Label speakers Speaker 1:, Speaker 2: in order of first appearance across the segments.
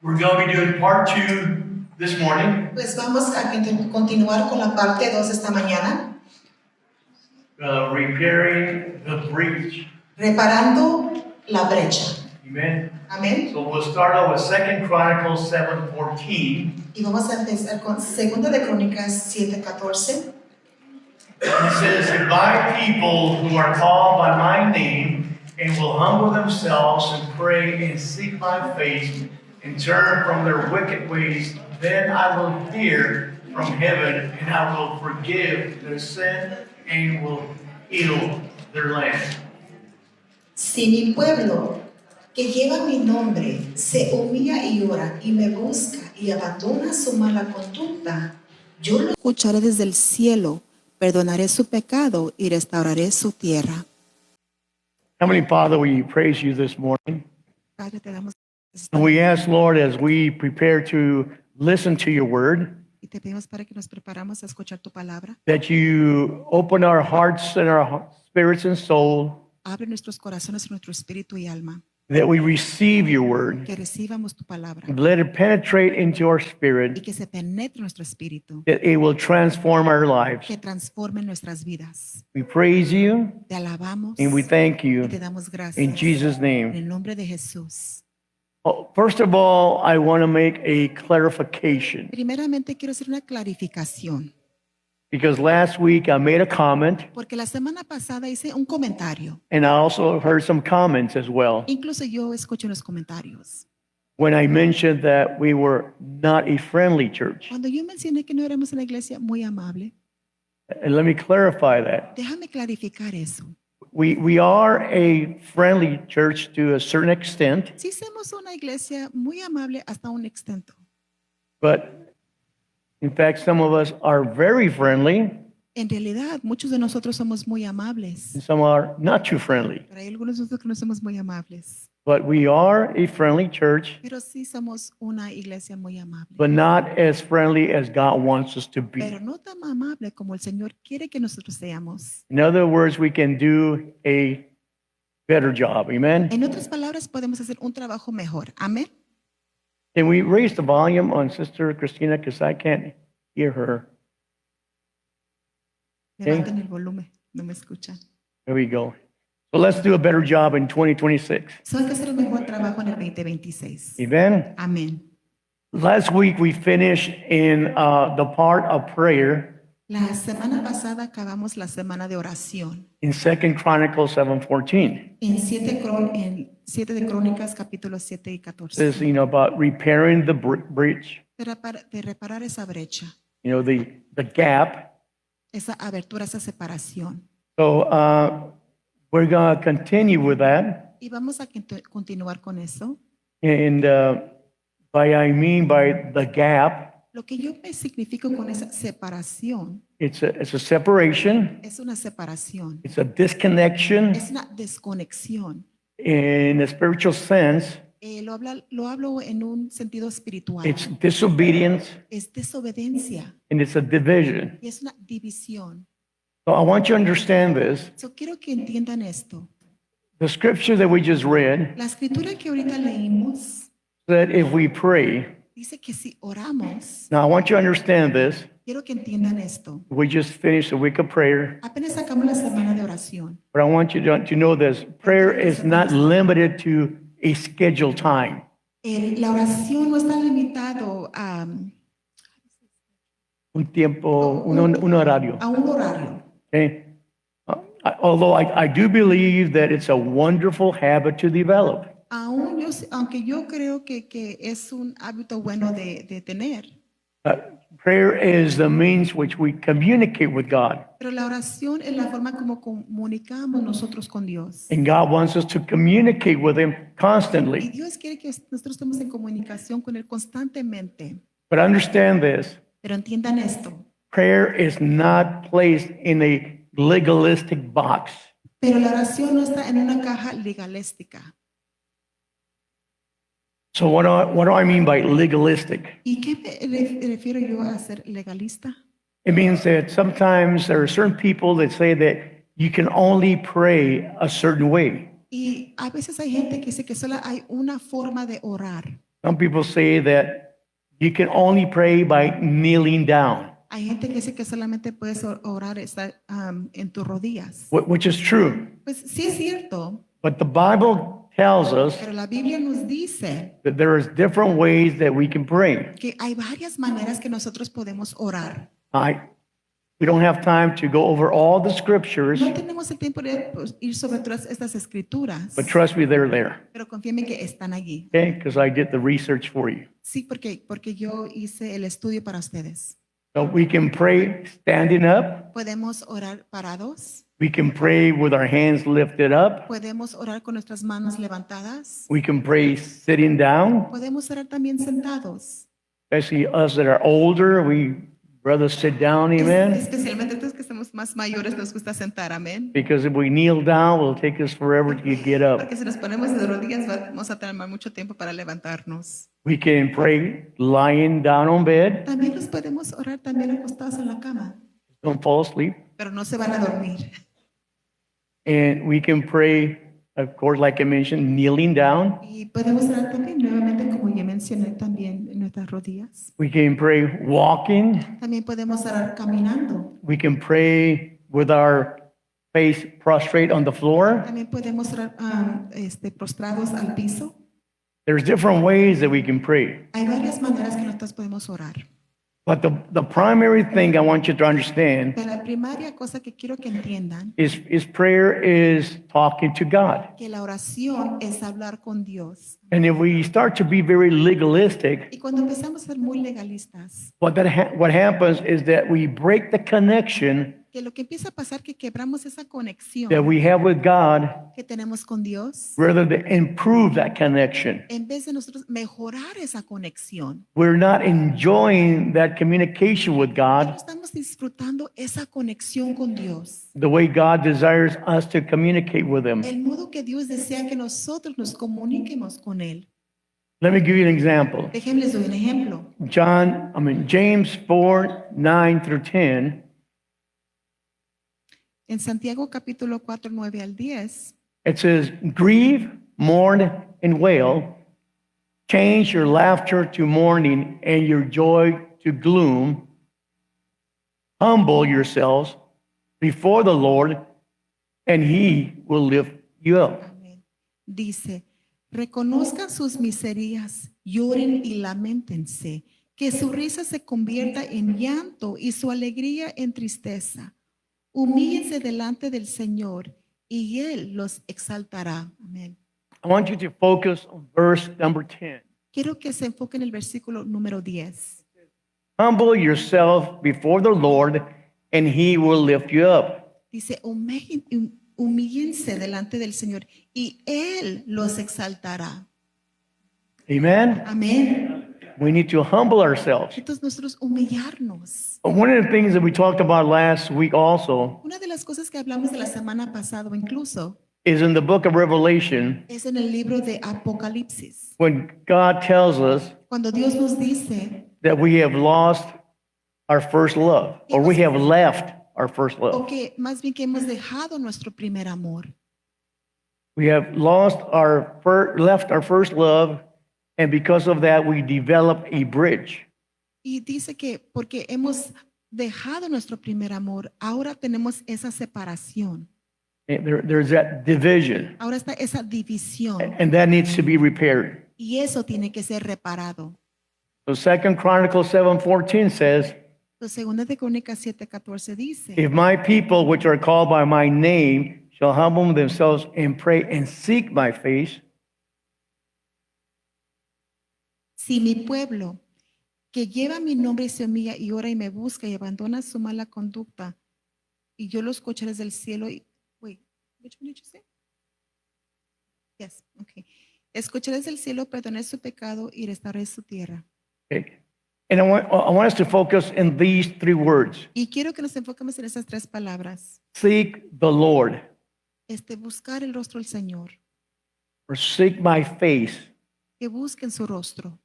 Speaker 1: We're going to be doing part 2 this morning.
Speaker 2: Pues vamos a continuar con la parte 2 esta mañana.
Speaker 1: Repairing the breach.
Speaker 2: Reparando la brecha.
Speaker 1: Amen.
Speaker 2: Amén.
Speaker 1: So we'll start out with 2 Chronicles 7:14.
Speaker 2: Y vamos a empezar con 2 de Crónicas 7:14.
Speaker 1: It says, "If my people who are called by my name and will humble themselves and pray and seek my face and turn from their wicked ways, then I will hear from heaven and I will forgive their sin and will heal their land."
Speaker 2: Si mi pueblo, que lleva mi nombre, se humilla y ora y me busca y abandona su mala conducta, yo lo escucharé desde el cielo, perdonaré su pecado y restauraré su tierra.
Speaker 1: Heavenly Father, we praise you this morning.
Speaker 2: Padre, te damos gracias
Speaker 1: And we ask, Lord, as we prepare to listen to your word,
Speaker 2: y te pedimos para que nos preparamos a escuchar tu palabra.
Speaker 1: that you open our hearts and our spirits and soul,
Speaker 2: Abre nuestros corazones, nuestro espíritu y alma,
Speaker 1: that we receive your word.
Speaker 2: que recibamos tu palabra
Speaker 1: Let it penetrate into our
Speaker 2: y
Speaker 1: spirit,
Speaker 2: que se penetre nuestro espíritu,
Speaker 1: that it will transform our lives.
Speaker 2: que transforme nuestras vidas.
Speaker 1: We praise you
Speaker 2: Te alabamos
Speaker 1: and we thank
Speaker 2: y
Speaker 1: you
Speaker 2: te damos gracias.
Speaker 1: in Jesus'
Speaker 2: En
Speaker 1: name.
Speaker 2: el nombre de Jesús.
Speaker 1: Oh, first of all, I want to make a clarification
Speaker 2: Primeramente quiero hacer una clarificación,
Speaker 1: because last week I made a comment
Speaker 2: porque la semana pasada hice un comentario.
Speaker 1: and I also heard some comments as well
Speaker 2: Incluso yo escucho los comentarios.
Speaker 1: when I mentioned that we were not a friendly church.
Speaker 2: Cuando yo mencioné que no éramos una iglesia muy amable,
Speaker 1: And let me clarify that.
Speaker 2: déjame clarificar eso.
Speaker 1: We are a friendly church to a certain extent,
Speaker 2: Sí somos una iglesia muy amable hasta un extent,
Speaker 1: but in fact, some of us are very friendly
Speaker 2: en realidad muchos de nosotros somos muy amables,
Speaker 1: and some are not too friendly.
Speaker 2: pero hay algunos de nosotros que no somos muy amables,
Speaker 1: But we are a friendly church,
Speaker 2: pero sí somos una iglesia muy amable,
Speaker 1: but not as friendly as God wants us to
Speaker 2: pero
Speaker 1: be.
Speaker 2: no tan amable como el Señor quiere que nosotros seamos.
Speaker 1: In other words, we can do a better job. Amen.
Speaker 2: En otras palabras, podemos hacer un trabajo mejor. Amén.
Speaker 1: Can we raise the volume on Sister Christina because I can't hear her?
Speaker 2: Levanten el volumen, no me escuchan.
Speaker 1: There we go. So let's do a better job in 2026.
Speaker 2: So hay que hacer un mejor trabajo en el 2026.
Speaker 1: Amen.
Speaker 2: Amén.
Speaker 1: Last week we finished in the part of prayer
Speaker 2: La semana pasada acabamos la semana de oración
Speaker 1: in 2 Chronicles 7:14.
Speaker 2: en 7 de Crónicas, capítulos 7 y
Speaker 1: It
Speaker 2: 14.
Speaker 1: says, about repairing the breach,
Speaker 2: De reparar esa brecha,
Speaker 1: the gap.
Speaker 2: esa abertura, esa separación.
Speaker 1: So we're going to continue with that.
Speaker 2: Y vamos a continuar con eso.
Speaker 1: And I mean by the gap,
Speaker 2: Lo que yo me significo con esa separación
Speaker 1: it's a separation,
Speaker 2: es una separación,
Speaker 1: it's a disconnection
Speaker 2: es una desconexión.
Speaker 1: in a spiritual sense.
Speaker 2: Lo hablo en un sentido espiritual.
Speaker 1: It's disobedience
Speaker 2: Es desobediencia
Speaker 1: and it's a division.
Speaker 2: y es una división.
Speaker 1: So I want you to understand this.
Speaker 2: So, quiero que entiendan esto.
Speaker 1: The scripture that we just read
Speaker 2: La escritura que ahorita leímos
Speaker 1: said if we pray.
Speaker 2: dice que si oramos,
Speaker 1: Now I want you to understand this.
Speaker 2: quiero que entiendan esto.
Speaker 1: We just finished a week of prayer,
Speaker 2: Apenas acabamos la semana de oración,
Speaker 1: but I want you to know this. Prayer is not limited to a scheduled time.
Speaker 2: La oración no está limitado a
Speaker 1: Un tiempo, un horario.
Speaker 2: un horario.
Speaker 1: Okay? Although I do believe that it's a wonderful habit to develop.
Speaker 2: Aunque yo creo que es un hábito bueno de tener,
Speaker 1: Prayer is the means which we communicate with God.
Speaker 2: pero la oración es la forma como comunicamos nosotros con Dios.
Speaker 1: And God wants us to communicate with Him
Speaker 2: Y
Speaker 1: constantly.
Speaker 2: Dios quiere que nosotros estemos en comunicación con Él constantemente.
Speaker 1: But understand this.
Speaker 2: Pero entiendan esto.
Speaker 1: Prayer is not placed in a legalistic box.
Speaker 2: Pero la oración no está en una caja legalística.
Speaker 1: So what do I mean by legalistic?
Speaker 2: ¿Y qué me refiero yo a ser legalista?
Speaker 1: It means that sometimes there are certain people that say that you can only pray a certain way.
Speaker 2: Y a veces hay gente que dice que solo hay una forma de orar.
Speaker 1: Some people say that you can only pray by kneeling down,
Speaker 2: Hay gente que dice que solamente puedes orar en tus rodillas.
Speaker 1: which is true.
Speaker 2: Pues sí es cierto,
Speaker 1: But the Bible tells us
Speaker 2: pero la Biblia nos dice
Speaker 1: that there is different ways that we can pray.
Speaker 2: que hay varias maneras que nosotros podemos orar.
Speaker 1: We don't have time to go over all the scriptures,
Speaker 2: No tenemos el tiempo de ir sobre todas estas escrituras,
Speaker 1: but trust me, they're there.
Speaker 2: pero confíenme que están allí.
Speaker 1: Okay? Because I did the research for you.
Speaker 2: Sí, porque yo hice el estudio para ustedes.
Speaker 1: So we can pray standing up.
Speaker 2: Podemos orar parados,
Speaker 1: We can pray with our hands lifted up.
Speaker 2: podemos orar con nuestras manos levantadas,
Speaker 1: We can pray sitting down.
Speaker 2: podemos orar también sentados.
Speaker 1: Especially us that are older, we rather sit down, amen?
Speaker 2: Especialmente los que estamos más mayores nos gusta sentar, amén.
Speaker 1: Because if we kneel down, it'll take us forever to get up.
Speaker 2: Porque si nos ponemos de rodillas vamos a tomar mucho tiempo para levantarnos.
Speaker 1: We can pray lying down on bed.
Speaker 2: También nos podemos orar también acostados en la cama,
Speaker 1: Don't fall asleep.
Speaker 2: pero no se van a dormir.
Speaker 1: And we can pray, of course, like I mentioned, kneeling down.
Speaker 2: Y podemos orar también nuevamente, como ya mencioné, también en nuestras rodillas.
Speaker 1: We can pray walking.
Speaker 2: También podemos orar caminando.
Speaker 1: We can pray with our face prostrate on the floor.
Speaker 2: También podemos orar prostrados al piso.
Speaker 1: There's different ways that we can pray.
Speaker 2: Hay varias maneras que nosotros podemos orar.
Speaker 1: But the primary thing I want you to understand
Speaker 2: Pero la primaria cosa que quiero que entiendan,
Speaker 1: is prayer is talking to God.
Speaker 2: que la oración es hablar con Dios.
Speaker 1: And if we start to be very legalistic,
Speaker 2: Y cuando empezamos a ser muy legalistas,
Speaker 1: what happens is that we break the connection
Speaker 2: que lo que empieza a pasar que quebramos esa conexión
Speaker 1: that we have with God
Speaker 2: que tenemos con Dios,
Speaker 1: rather than improve that connection.
Speaker 2: en vez de nosotros mejorar esa conexión.
Speaker 1: We're not enjoying that communication with
Speaker 2: No
Speaker 1: God
Speaker 2: estamos disfrutando esa conexión con Dios.
Speaker 1: the way God desires us to communicate with Him.
Speaker 2: El modo que Dios desea que nosotros nos comuniquemos con Él.
Speaker 1: Let me give you an example.
Speaker 2: Déjenme les doy un ejemplo.
Speaker 1: James 4, 9 through 10.
Speaker 2: En Santiago capítulo 4, 9 al 10,
Speaker 1: It says, grieve, mourn, and wail. Change your laughter to mourning and your joy to gloom. Humble yourselves before the Lord, and He will lift you up.
Speaker 2: amén, dice, reconozcan sus miserias, lloren y lamentense, que su risa se convierta en llanto y su alegría en tristeza. Humíllense delante del Señor y Él los exaltará. Amén.
Speaker 1: I want you to focus on verse number 10.
Speaker 2: Quiero que se enfoque en el versículo número 10.
Speaker 1: Humble yourself before the Lord, and He will lift you up.
Speaker 2: Dice, humíllense delante del Señor y Él los exaltará.
Speaker 1: Amen?
Speaker 2: Amén.
Speaker 1: We need to humble ourselves.
Speaker 2: Entonces nosotros humillarnos.
Speaker 1: One of the things that we talked about last week also
Speaker 2: Una de las cosas que hablamos de la semana pasada incluso
Speaker 1: is in the book of Revelation
Speaker 2: es en el libro de Apocalipsis.
Speaker 1: when God tells us
Speaker 2: Cuando Dios nos dice
Speaker 1: that we have lost our first love, or we have left our first
Speaker 2: o
Speaker 1: love.
Speaker 2: que más bien que hemos dejado nuestro primer amor.
Speaker 1: We have left our first love, and because of that, we develop a bridge.
Speaker 2: Y dice que porque hemos dejado nuestro primer amor, ahora tenemos esa separación.
Speaker 1: There's that division,
Speaker 2: Ahora está esa división
Speaker 1: and that needs to be repaired.
Speaker 2: y eso tiene que ser reparado.
Speaker 1: So 2 Chronicles 7:14 says,
Speaker 2: Entonces, segunda de Crónicas 7:14 dice,
Speaker 1: if my people, which are called by my name, shall humble themselves and pray and seek my face,
Speaker 2: si mi pueblo que lleva mi nombre y se humilla y ora y me busca y abandona su mala conducta, y yo lo escucharé desde el cielo y wait, which one did you say? Yes, okay. Escucharé desde el cielo, perdoné su pecado y restauraré su tierra.
Speaker 1: okay. And I want us to focus in these three words.
Speaker 2: Y quiero que nos enfoquemos en esas tres palabras.
Speaker 1: Seek the Lord,
Speaker 2: Buscar el rostro del Señor,
Speaker 1: or seek my face.
Speaker 2: que busquen su rostro.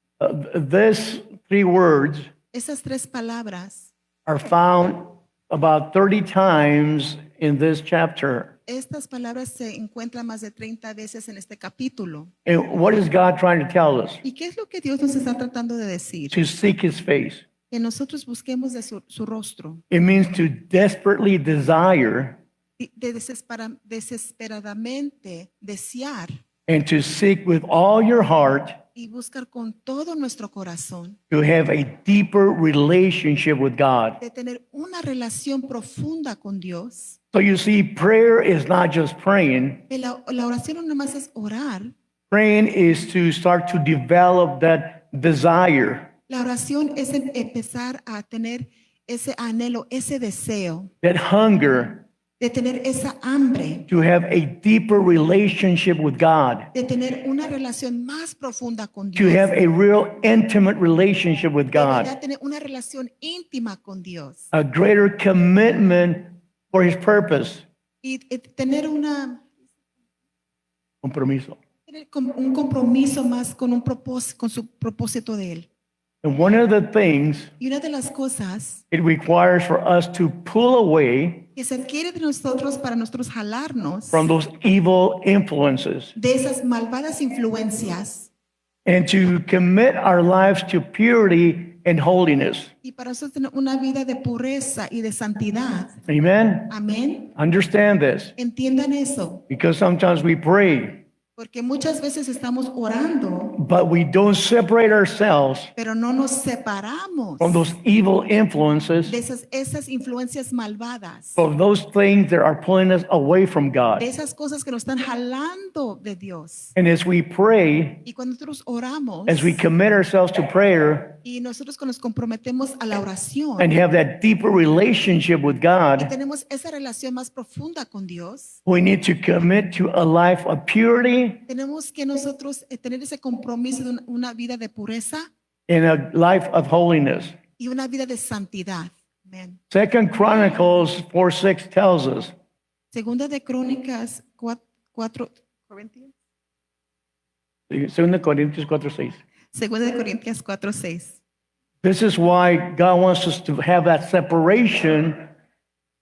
Speaker 1: These three words
Speaker 2: Esas tres palabras
Speaker 1: are found about 30 times in this chapter.
Speaker 2: estas palabras se encuentran más de 30 veces en este capítulo.
Speaker 1: And what is God trying to tell us?
Speaker 2: ¿Y qué es lo que Dios nos está tratando de decir?
Speaker 1: To seek his face.
Speaker 2: Que nosotros busquemos de su rostro,
Speaker 1: It means to desperately desire
Speaker 2: de desesperadamente desear
Speaker 1: and to seek with all your heart
Speaker 2: y buscar con todo nuestro corazón,
Speaker 1: to have a deeper relationship with God.
Speaker 2: de tener una relación profunda con Dios.
Speaker 1: So you see, prayer is not just praying.
Speaker 2: La oración no nomás es orar.
Speaker 1: Praying is to start to develop that desire,
Speaker 2: La oración es empezar a tener ese anhelo, ese deseo,
Speaker 1: that hunger
Speaker 2: de tener esa hambre,
Speaker 1: to have a deeper relationship with God,
Speaker 2: de tener una relación más profunda con
Speaker 1: to
Speaker 2: Dios,
Speaker 1: have a real intimate relationship with
Speaker 2: de
Speaker 1: God,
Speaker 2: verdad tener una relación íntima con Dios
Speaker 1: a greater commitment for his purpose.
Speaker 2: y tener
Speaker 1: Compromiso.
Speaker 2: un compromiso más con un propósito, con su propósito de él.
Speaker 1: And one of the things
Speaker 2: Y una de las cosas
Speaker 1: it requires for us to pull away
Speaker 2: que se adquiere de nosotros para nosotros jalarnos
Speaker 1: from those evil influences
Speaker 2: de esas malvadas influencias
Speaker 1: and to commit our lives to purity and holiness.
Speaker 2: y para nosotros tener una vida de pureza y de santidad.
Speaker 1: Amen?
Speaker 2: Amén.
Speaker 1: Understand this,
Speaker 2: Entiendan eso,
Speaker 1: because sometimes we pray,
Speaker 2: porque muchas veces estamos orando,
Speaker 1: but we don't separate ourselves
Speaker 2: pero no nos separamos
Speaker 1: from those evil influences,
Speaker 2: de esas influencias malvadas,
Speaker 1: of those things that are pulling us away from
Speaker 2: de
Speaker 1: God.
Speaker 2: esas cosas que nos están jalando de Dios.
Speaker 1: And as we pray,
Speaker 2: Y cuando nosotros oramos
Speaker 1: as we commit ourselves to prayer
Speaker 2: y nosotros nos comprometemos a la oración
Speaker 1: and have that deeper relationship with
Speaker 2: y
Speaker 1: God,
Speaker 2: tenemos esa relación más profunda con Dios,
Speaker 1: we need to commit to a life of purity
Speaker 2: tenemos que nosotros tener ese compromiso de una vida de pureza
Speaker 1: and a life of holiness.
Speaker 2: y una vida de santidad. Amén.
Speaker 1: Second Chronicles 4:6 tells us,
Speaker 2: Segunda de Crónicas 4, Corintios.
Speaker 1: 2 Corinthians 4:6.
Speaker 2: Segunda de Corintios 4:6.
Speaker 1: This is why God wants us to have that separation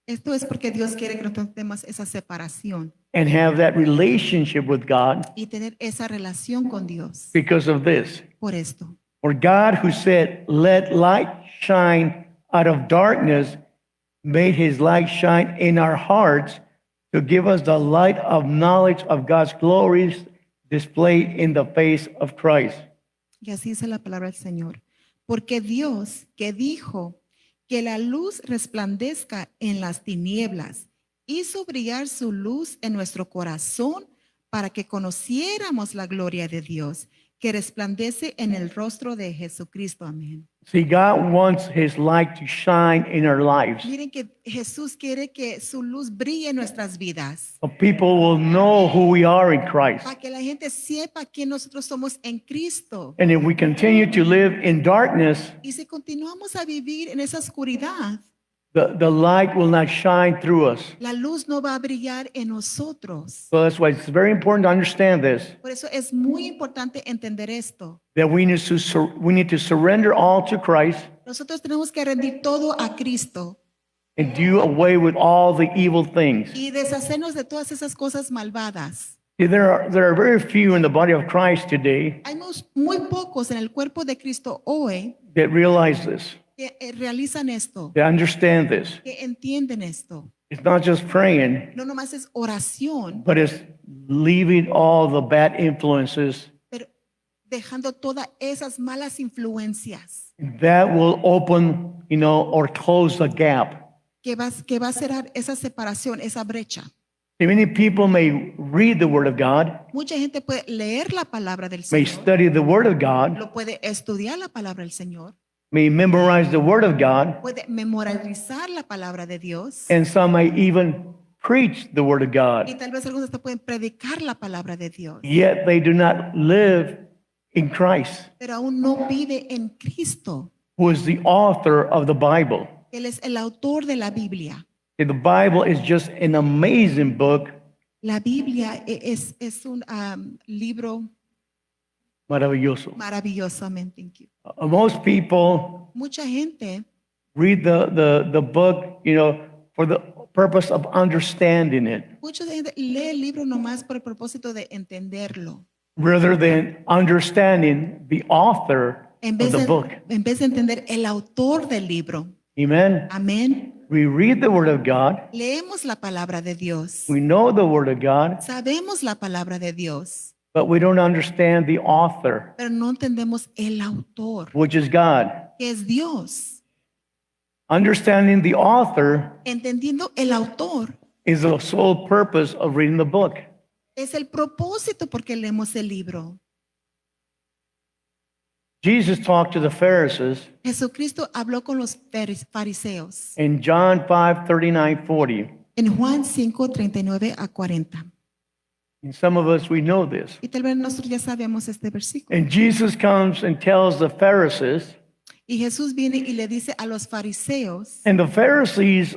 Speaker 2: Esto es porque Dios quiere que nosotros tengamos esa separación
Speaker 1: and have that relationship with God
Speaker 2: y tener esa relación con Dios.
Speaker 1: because of this.
Speaker 2: Por esto,
Speaker 1: For God, who said, "Let light shine out of darkness," made his light shine in our hearts to give us the light of knowledge of God's glories displayed in the face of Christ.
Speaker 2: y así dice la palabra del Señor. Porque Dios que dijo que la luz resplandezca en las tinieblas, hizo brillar su luz en nuestro corazón para que conociéramos la gloria de Dios, que resplandece en el rostro de Jesucristo. Amén.
Speaker 1: See, God wants his light to shine in our lives.
Speaker 2: Miren que Jesús quiere que su luz brille en nuestras vidas,
Speaker 1: So people will know who we are in Christ.
Speaker 2: para que la gente sepa que nosotros somos en Cristo.
Speaker 1: And if we continue to live in darkness,
Speaker 2: Y si continuamos a vivir en esa oscuridad,
Speaker 1: the light will not shine through us.
Speaker 2: la luz no va a brillar en nosotros.
Speaker 1: So that's why it's very important to understand this,
Speaker 2: Por eso es muy importante entender esto.
Speaker 1: that we need to surrender all to Christ
Speaker 2: Nosotros tenemos que rendir todo a Cristo
Speaker 1: and do away with all the evil things.
Speaker 2: y deshacernos de todas esas cosas malvadas.
Speaker 1: See, there are very few in the body of Christ today
Speaker 2: Hay muy pocos en el cuerpo de Cristo hoy
Speaker 1: that realize this,
Speaker 2: que realizan esto,
Speaker 1: that understand this.
Speaker 2: que entienden esto.
Speaker 1: It's not just praying,
Speaker 2: No nomás es oración,
Speaker 1: but it's leaving all the bad influences.
Speaker 2: pero dejando todas esas malas influencias
Speaker 1: That will open, or close the gap.
Speaker 2: que va a cerrar esa separación, esa brecha.
Speaker 1: See, many people may read the Word of God,
Speaker 2: Mucha gente puede leer la palabra del
Speaker 1: may
Speaker 2: Señor,
Speaker 1: study the Word of God,
Speaker 2: lo puede estudiar la palabra del Señor,
Speaker 1: may memorize the Word of God,
Speaker 2: puede memorizar la palabra de Dios
Speaker 1: and some may even preach the Word of
Speaker 2: y
Speaker 1: God.
Speaker 2: tal vez algunos hasta pueden predicar la palabra de Dios,
Speaker 1: Yet they do not live in Christ,
Speaker 2: pero aún no vive en Cristo.
Speaker 1: who is the author of the Bible.
Speaker 2: Él es el autor de la Biblia.
Speaker 1: See, the Bible is just an amazing book,
Speaker 2: La Biblia es un libro
Speaker 1: maravilloso.
Speaker 2: maravilloso. Amén. Thank you.
Speaker 1: Most people
Speaker 2: Mucha gente
Speaker 1: read the book, for the purpose of understanding it,
Speaker 2: Mucha gente lee el libro nomás por el propósito de entenderlo,
Speaker 1: rather than understanding the author
Speaker 2: en
Speaker 1: of
Speaker 2: vez
Speaker 1: the book.
Speaker 2: en vez de entender el autor del libro.
Speaker 1: Amen.
Speaker 2: Amén.
Speaker 1: We read the Word of God.
Speaker 2: Leemos la palabra de Dios.
Speaker 1: We know the Word of God,
Speaker 2: Sabemos la palabra de Dios,
Speaker 1: but we don't understand the author,
Speaker 2: pero no entendemos el autor,
Speaker 1: which is God.
Speaker 2: que es Dios.
Speaker 1: Understanding the author
Speaker 2: Entendiendo el autor
Speaker 1: is the sole purpose of reading the book.
Speaker 2: es el propósito porque leemos el libro.
Speaker 1: Jesus talked to the Pharisees
Speaker 2: Jesucristo habló con los fariseos
Speaker 1: in John 5:39-40.
Speaker 2: en Juan 5, 39 a 40.
Speaker 1: And some of us, we know this.
Speaker 2: Y tal vez nosotros ya sabemos este versículo.
Speaker 1: And Jesus comes and tells the Pharisees,
Speaker 2: Y Jesús viene y le dice a los fariseos,
Speaker 1: and the Pharisees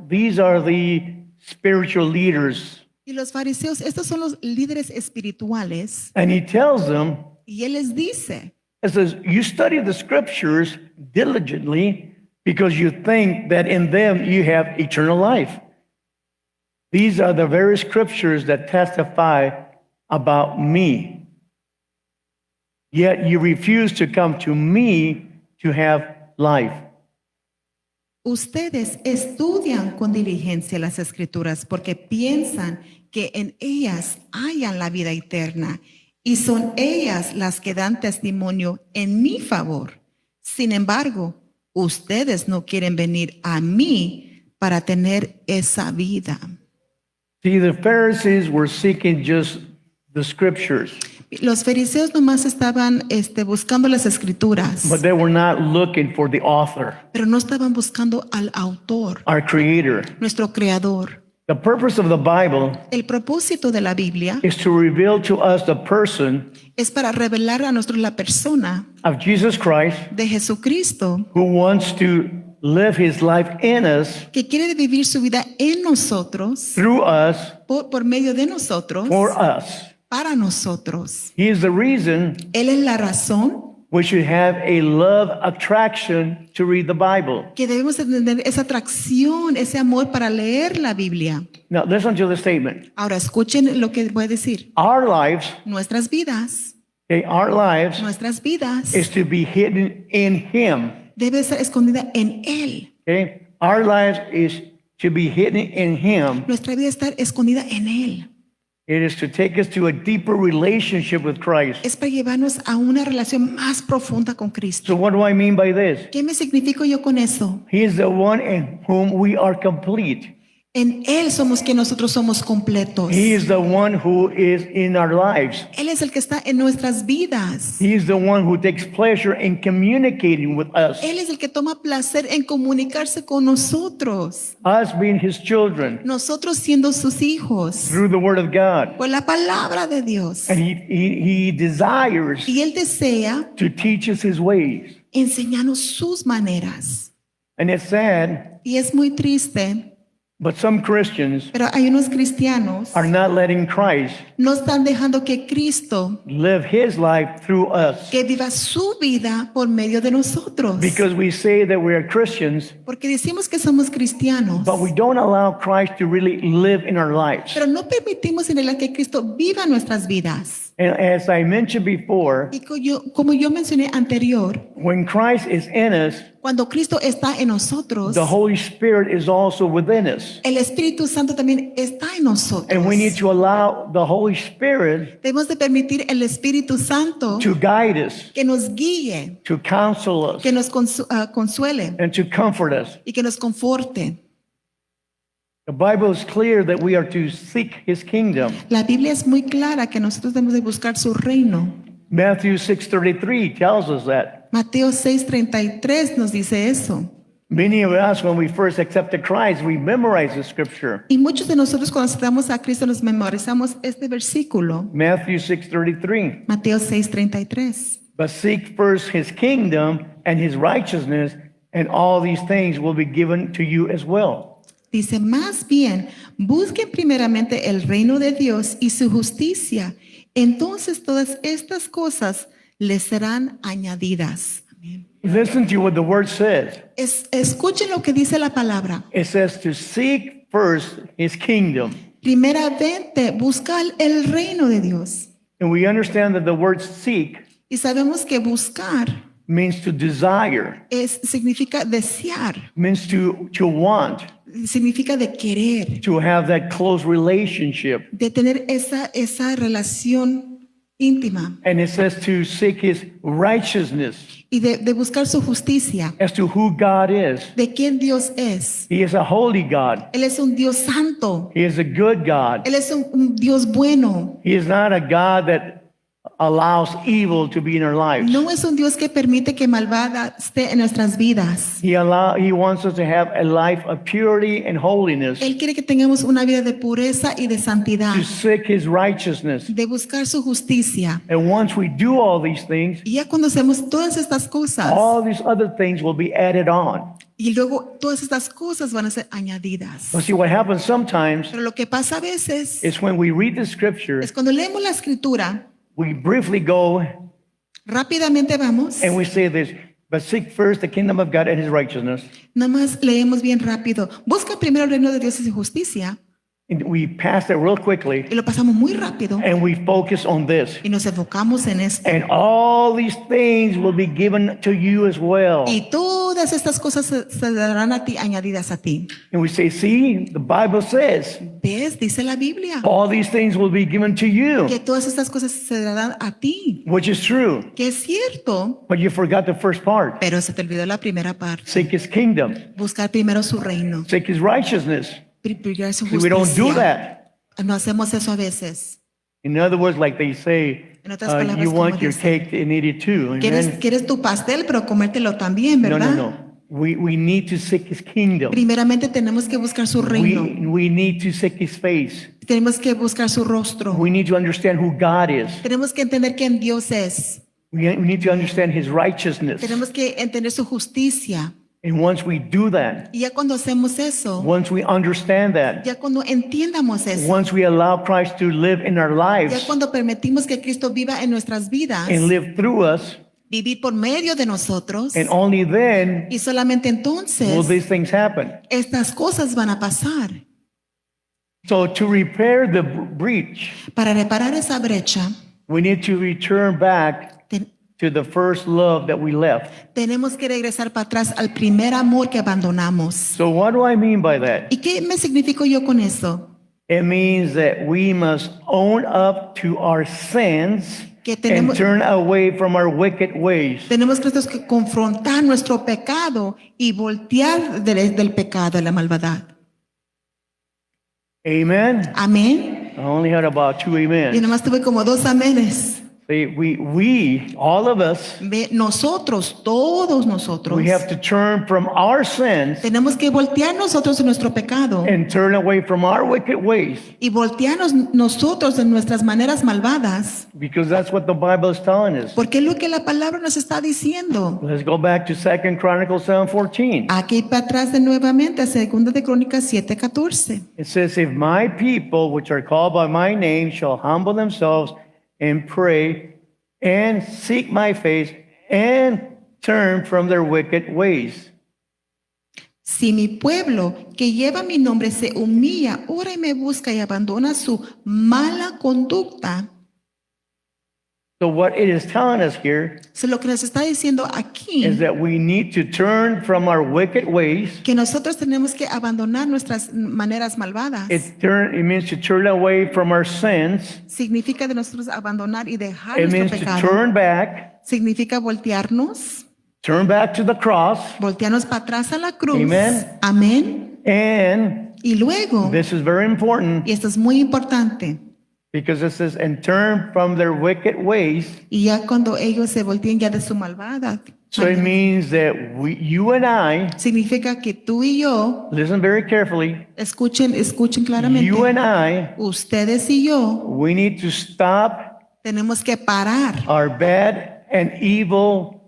Speaker 1: these are the spiritual leaders.
Speaker 2: y los fariseos, estos son los líderes espirituales,
Speaker 1: And he tells them,
Speaker 2: y él les dice,
Speaker 1: it says, you study the scriptures diligently because you think that in them you have eternal life. These are the very scriptures that testify about me. Yet you refuse to come to me to have life.
Speaker 2: ustedes estudian con diligencia las escrituras porque piensan que en ellas hayan la vida eterna y son ellas las que dan testimonio en mi favor. Sin embargo, ustedes no quieren venir a mí para tener esa vida.
Speaker 1: See, the Pharisees were seeking just the scriptures,
Speaker 2: Los fariseos nomás estaban buscando las escrituras,
Speaker 1: but they were not looking for the author,
Speaker 2: pero no estaban buscando al autor,
Speaker 1: our creator.
Speaker 2: nuestro creador.
Speaker 1: The purpose of the Bible
Speaker 2: El propósito de la Biblia
Speaker 1: is to reveal to us the person
Speaker 2: es para revelar a nosotros la persona
Speaker 1: of Jesus Christ
Speaker 2: de Jesucristo
Speaker 1: who wants to live his life in us,
Speaker 2: que quiere vivir su vida en nosotros,
Speaker 1: through us,
Speaker 2: por medio de nosotros,
Speaker 1: for us.
Speaker 2: para nosotros.
Speaker 1: He is the reason
Speaker 2: Él es la razón
Speaker 1: we should have a love attraction to read the Bible.
Speaker 2: que debemos de tener esa atracción, ese amor para leer la Biblia.
Speaker 1: Now, listen to the statement.
Speaker 2: Ahora escuchen lo que voy a decir.
Speaker 1: Our lives,
Speaker 2: Nuestras vidas,
Speaker 1: nuestras vidas is to be hidden in him.
Speaker 2: debe estar escondida en Él.
Speaker 1: Okay? Our lives is to be hidden in him.
Speaker 2: Nuestra vida está escondida en Él.
Speaker 1: It is to take us to a deeper relationship with Christ.
Speaker 2: Es para llevarnos a una relación más profunda con Cristo.
Speaker 1: So what do I mean by this?
Speaker 2: ¿Qué me significo yo con eso?
Speaker 1: He is the one in whom we are complete.
Speaker 2: En Él somos que nosotros somos completos.
Speaker 1: He is the one who is in our lives.
Speaker 2: Él es el que está en nuestras vidas.
Speaker 1: He is the one who takes pleasure in communicating with us.
Speaker 2: Él es el que toma placer en comunicarse con nosotros.
Speaker 1: Us being his children
Speaker 2: Nosotros siendo sus hijos.
Speaker 1: through the word of God.
Speaker 2: Por la palabra de Dios.
Speaker 1: And he desires
Speaker 2: Y Él desea
Speaker 1: to teach us his ways.
Speaker 2: enseñarnos sus maneras.
Speaker 1: And it's sad,
Speaker 2: Y es muy triste,
Speaker 1: but some Christians
Speaker 2: pero hay unos cristianos
Speaker 1: are not letting Christ
Speaker 2: no están dejando que Cristo
Speaker 1: live his life through us.
Speaker 2: que viva su vida por medio de nosotros.
Speaker 1: Because we say that we are Christians,
Speaker 2: Porque decimos que somos cristianos,
Speaker 1: but we don't allow Christ to really live in our lives.
Speaker 2: pero no permitimos en realidad que Cristo viva nuestras vidas.
Speaker 1: And as I mentioned before,
Speaker 2: Y como yo mencioné anterior,
Speaker 1: when Christ is in us,
Speaker 2: cuando Cristo está en nosotros,
Speaker 1: the Holy Spirit is also within us.
Speaker 2: el Espíritu Santo también está en nosotros.
Speaker 1: And we need to allow the Holy Spirit
Speaker 2: Debemos de permitir el Espíritu Santo
Speaker 1: to guide us,
Speaker 2: que nos guíe,
Speaker 1: to counsel us,
Speaker 2: que nos consuele
Speaker 1: and to comfort us.
Speaker 2: y que nos conforte.
Speaker 1: The Bible is clear that we are to seek his kingdom.
Speaker 2: La Biblia es muy clara que nosotros debemos de buscar su reino.
Speaker 1: Matthew 6:33 tells us that.
Speaker 2: Mateo 6:33 nos dice eso.
Speaker 1: Many of us, when we first accepted Christ, we memorize the scripture.
Speaker 2: Y muchos de nosotros cuando aceptamos a Cristo nos memorizamos este versículo.
Speaker 1: Matthew 6:33.
Speaker 2: Mateo 6:33.
Speaker 1: But seek first his kingdom and his righteousness, and all these things will be given to you as well.
Speaker 2: Dice, más bien, busquen primeramente el reino de Dios y su justicia. Entonces todas estas cosas les serán añadidas. Amén.
Speaker 1: Listen to what the word says.
Speaker 2: Escuchen lo que dice la palabra.
Speaker 1: It says to seek first his kingdom.
Speaker 2: Primeramente, buscar el reino de Dios.
Speaker 1: And we understand that the word seek
Speaker 2: Y sabemos que buscar
Speaker 1: means to desire,
Speaker 2: significa desear,
Speaker 1: means to want,
Speaker 2: significa de querer,
Speaker 1: to have that close relationship.
Speaker 2: de tener esa relación íntima
Speaker 1: And it says to seek his righteousness
Speaker 2: y de buscar su justicia,
Speaker 1: as to who God is.
Speaker 2: de quién Dios es.
Speaker 1: He is a holy God.
Speaker 2: Él es un Dios santo,
Speaker 1: He is a good God.
Speaker 2: Él es un Dios bueno.
Speaker 1: He is not a God that allows evil to be in our lives.
Speaker 2: No es un Dios que permite que malvada esté en nuestras vidas.
Speaker 1: He wants us to have a life of purity and holiness,
Speaker 2: Él quiere que tengamos una vida de pureza y de santidad,
Speaker 1: to seek his righteousness.
Speaker 2: de buscar su justicia.
Speaker 1: And once we do all these things,
Speaker 2: Y ya cuando hacemos todas estas cosas,
Speaker 1: all these other things will be added on.
Speaker 2: y luego todas estas cosas van a ser añadidas.
Speaker 1: But see, what happens sometimes
Speaker 2: Pero lo que pasa a veces
Speaker 1: is when we read the scripture,
Speaker 2: es cuando leemos la escritura,
Speaker 1: we briefly go
Speaker 2: rápidamente vamos,
Speaker 1: and we say this, but seek first the kingdom of God and his righteousness.
Speaker 2: nada más leemos bien rápido. Busca primero el reino de Dios y su justicia,
Speaker 1: And we pass it real quickly
Speaker 2: y lo pasamos muy rápido
Speaker 1: and we focus on this.
Speaker 2: y nos enfocamos en esto.
Speaker 1: And all these things will be given to you as well.
Speaker 2: Y todas estas cosas se darán a ti, añadidas a ti.
Speaker 1: And we say, see, the Bible says
Speaker 2: ¿Ves? Dice la Biblia
Speaker 1: all these things will be given to you,
Speaker 2: que todas estas cosas se darán a ti.
Speaker 1: which is true.
Speaker 2: Que es cierto,
Speaker 1: But you forgot the first part.
Speaker 2: pero se te olvidó la primera parte.
Speaker 1: Seek his kingdom,
Speaker 2: Buscar primero su reino,
Speaker 1: seek his righteousness.
Speaker 2: primero su
Speaker 1: See, we don't do
Speaker 2: justicia.
Speaker 1: that.
Speaker 2: No hacemos eso a veces.
Speaker 1: In other words, like they say,
Speaker 2: En otras palabras,
Speaker 1: you
Speaker 2: como
Speaker 1: want your
Speaker 2: dicen,
Speaker 1: cake and eat it too.
Speaker 2: ¿Quieres,
Speaker 1: Amen?
Speaker 2: quieres tu pastel, pero comértelo también,
Speaker 1: No,
Speaker 2: ¿verdad?
Speaker 1: no, no. We need to seek his kingdom.
Speaker 2: Primeramente tenemos que buscar su reino.
Speaker 1: We need to seek his face.
Speaker 2: Tenemos que buscar su rostro.
Speaker 1: We need to understand who God is.
Speaker 2: Tenemos que entender quién Dios es.
Speaker 1: We need to understand his righteousness.
Speaker 2: Tenemos que entender su justicia.
Speaker 1: And once we do that,
Speaker 2: Y ya cuando hacemos eso,
Speaker 1: once we understand that,
Speaker 2: ya cuando entiendamos eso,
Speaker 1: once we allow Christ to live in our
Speaker 2: ya
Speaker 1: lives
Speaker 2: cuando permitimos que Cristo viva en nuestras vidas,
Speaker 1: and live through us,
Speaker 2: vivir por medio de nosotros,
Speaker 1: and only then
Speaker 2: y solamente
Speaker 1: will
Speaker 2: entonces
Speaker 1: these things happen.
Speaker 2: estas cosas van a pasar.
Speaker 1: So to repair the breach,
Speaker 2: Para reparar esa brecha,
Speaker 1: we need to return back to the first love that we left.
Speaker 2: tenemos que regresar para atrás al primer amor que abandonamos.
Speaker 1: So what do I mean by that?
Speaker 2: ¿Y qué me significo yo con eso?
Speaker 1: It means that we must own up to our sins
Speaker 2: Que
Speaker 1: and
Speaker 2: tenemos,
Speaker 1: turn away from our wicked ways.
Speaker 2: tenemos que confrontar nuestro pecado y voltear del pecado, de la malvadad.
Speaker 1: Amen?
Speaker 2: Amén.
Speaker 1: I only had about 2
Speaker 2: Y
Speaker 1: amens.
Speaker 2: nomás tuve como 2 amenes.
Speaker 1: See, all of us,
Speaker 2: Nosotros, todos nosotros,
Speaker 1: we have to turn from our sins
Speaker 2: tenemos que voltear nosotros de nuestro pecado
Speaker 1: and turn away from our wicked ways,
Speaker 2: y voltearnos nosotros de nuestras maneras malvadas,
Speaker 1: because that's what the Bible is telling us.
Speaker 2: porque es lo que la palabra nos está diciendo.
Speaker 1: Let's go back to 2 Chronicles 7:14.
Speaker 2: Aquí para atrás de nuevamente a 2 de Crónicas 7:14.
Speaker 1: It says, if my people, which are called by my name, shall humble themselves and pray and seek my face and turn from their wicked ways.
Speaker 2: Si mi pueblo que lleva mi nombre se humilla, ora y me busca y abandona su mala conducta.
Speaker 1: So what it is telling us here
Speaker 2: So, lo que nos está diciendo aquí
Speaker 1: is that we need to turn from our wicked ways.
Speaker 2: que nosotros tenemos que abandonar nuestras maneras malvadas.
Speaker 1: It means to turn away from our sins.
Speaker 2: Significa de nosotros abandonar y dejar
Speaker 1: It
Speaker 2: nuestro
Speaker 1: means to
Speaker 2: pecado.
Speaker 1: turn back,
Speaker 2: Significa voltearnos,
Speaker 1: turn back to the cross.
Speaker 2: voltearnos para atrás a la cruz.
Speaker 1: Amen.
Speaker 2: Amén.
Speaker 1: And
Speaker 2: Y luego,
Speaker 1: this is very important
Speaker 2: y esto es muy importante,
Speaker 1: because it says, and turn from their wicked ways.
Speaker 2: y ya cuando ellos se volteen ya de su malvada,
Speaker 1: So it means that you and I,
Speaker 2: significa que tú y yo,
Speaker 1: listen very carefully,
Speaker 2: escuchen claramente,
Speaker 1: you and I,
Speaker 2: ustedes y yo
Speaker 1: we need to stop
Speaker 2: tenemos que parar
Speaker 1: our bad and evil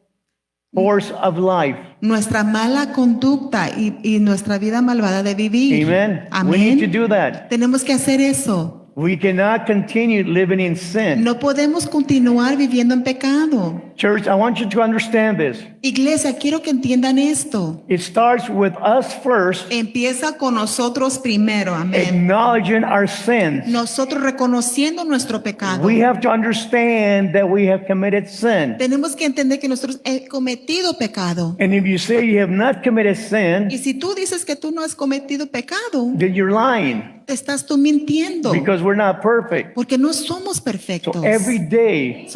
Speaker 1: course of life.
Speaker 2: nuestra mala conducta y nuestra vida malvada de vivir.
Speaker 1: Amen.
Speaker 2: Amén.
Speaker 1: We need to do that.
Speaker 2: Tenemos que hacer eso.
Speaker 1: We cannot continue living in sin.
Speaker 2: No podemos continuar viviendo en pecado.
Speaker 1: Church, I want you to understand this.
Speaker 2: Iglesia, quiero que entiendan esto.
Speaker 1: It starts with us first,
Speaker 2: Empieza con nosotros primero, amén.
Speaker 1: acknowledging our sins.
Speaker 2: Nosotros reconociendo nuestro pecado.
Speaker 1: We have to understand that we have committed sin.
Speaker 2: Tenemos que entender que nosotros hemos cometido pecado.
Speaker 1: And if you say you have not committed sin,
Speaker 2: Y si tú dices que tú no has cometido pecado,
Speaker 1: then you're lying
Speaker 2: te estás tú mintiendo.
Speaker 1: because we're not perfect.
Speaker 2: Porque no somos perfectos.
Speaker 1: So every day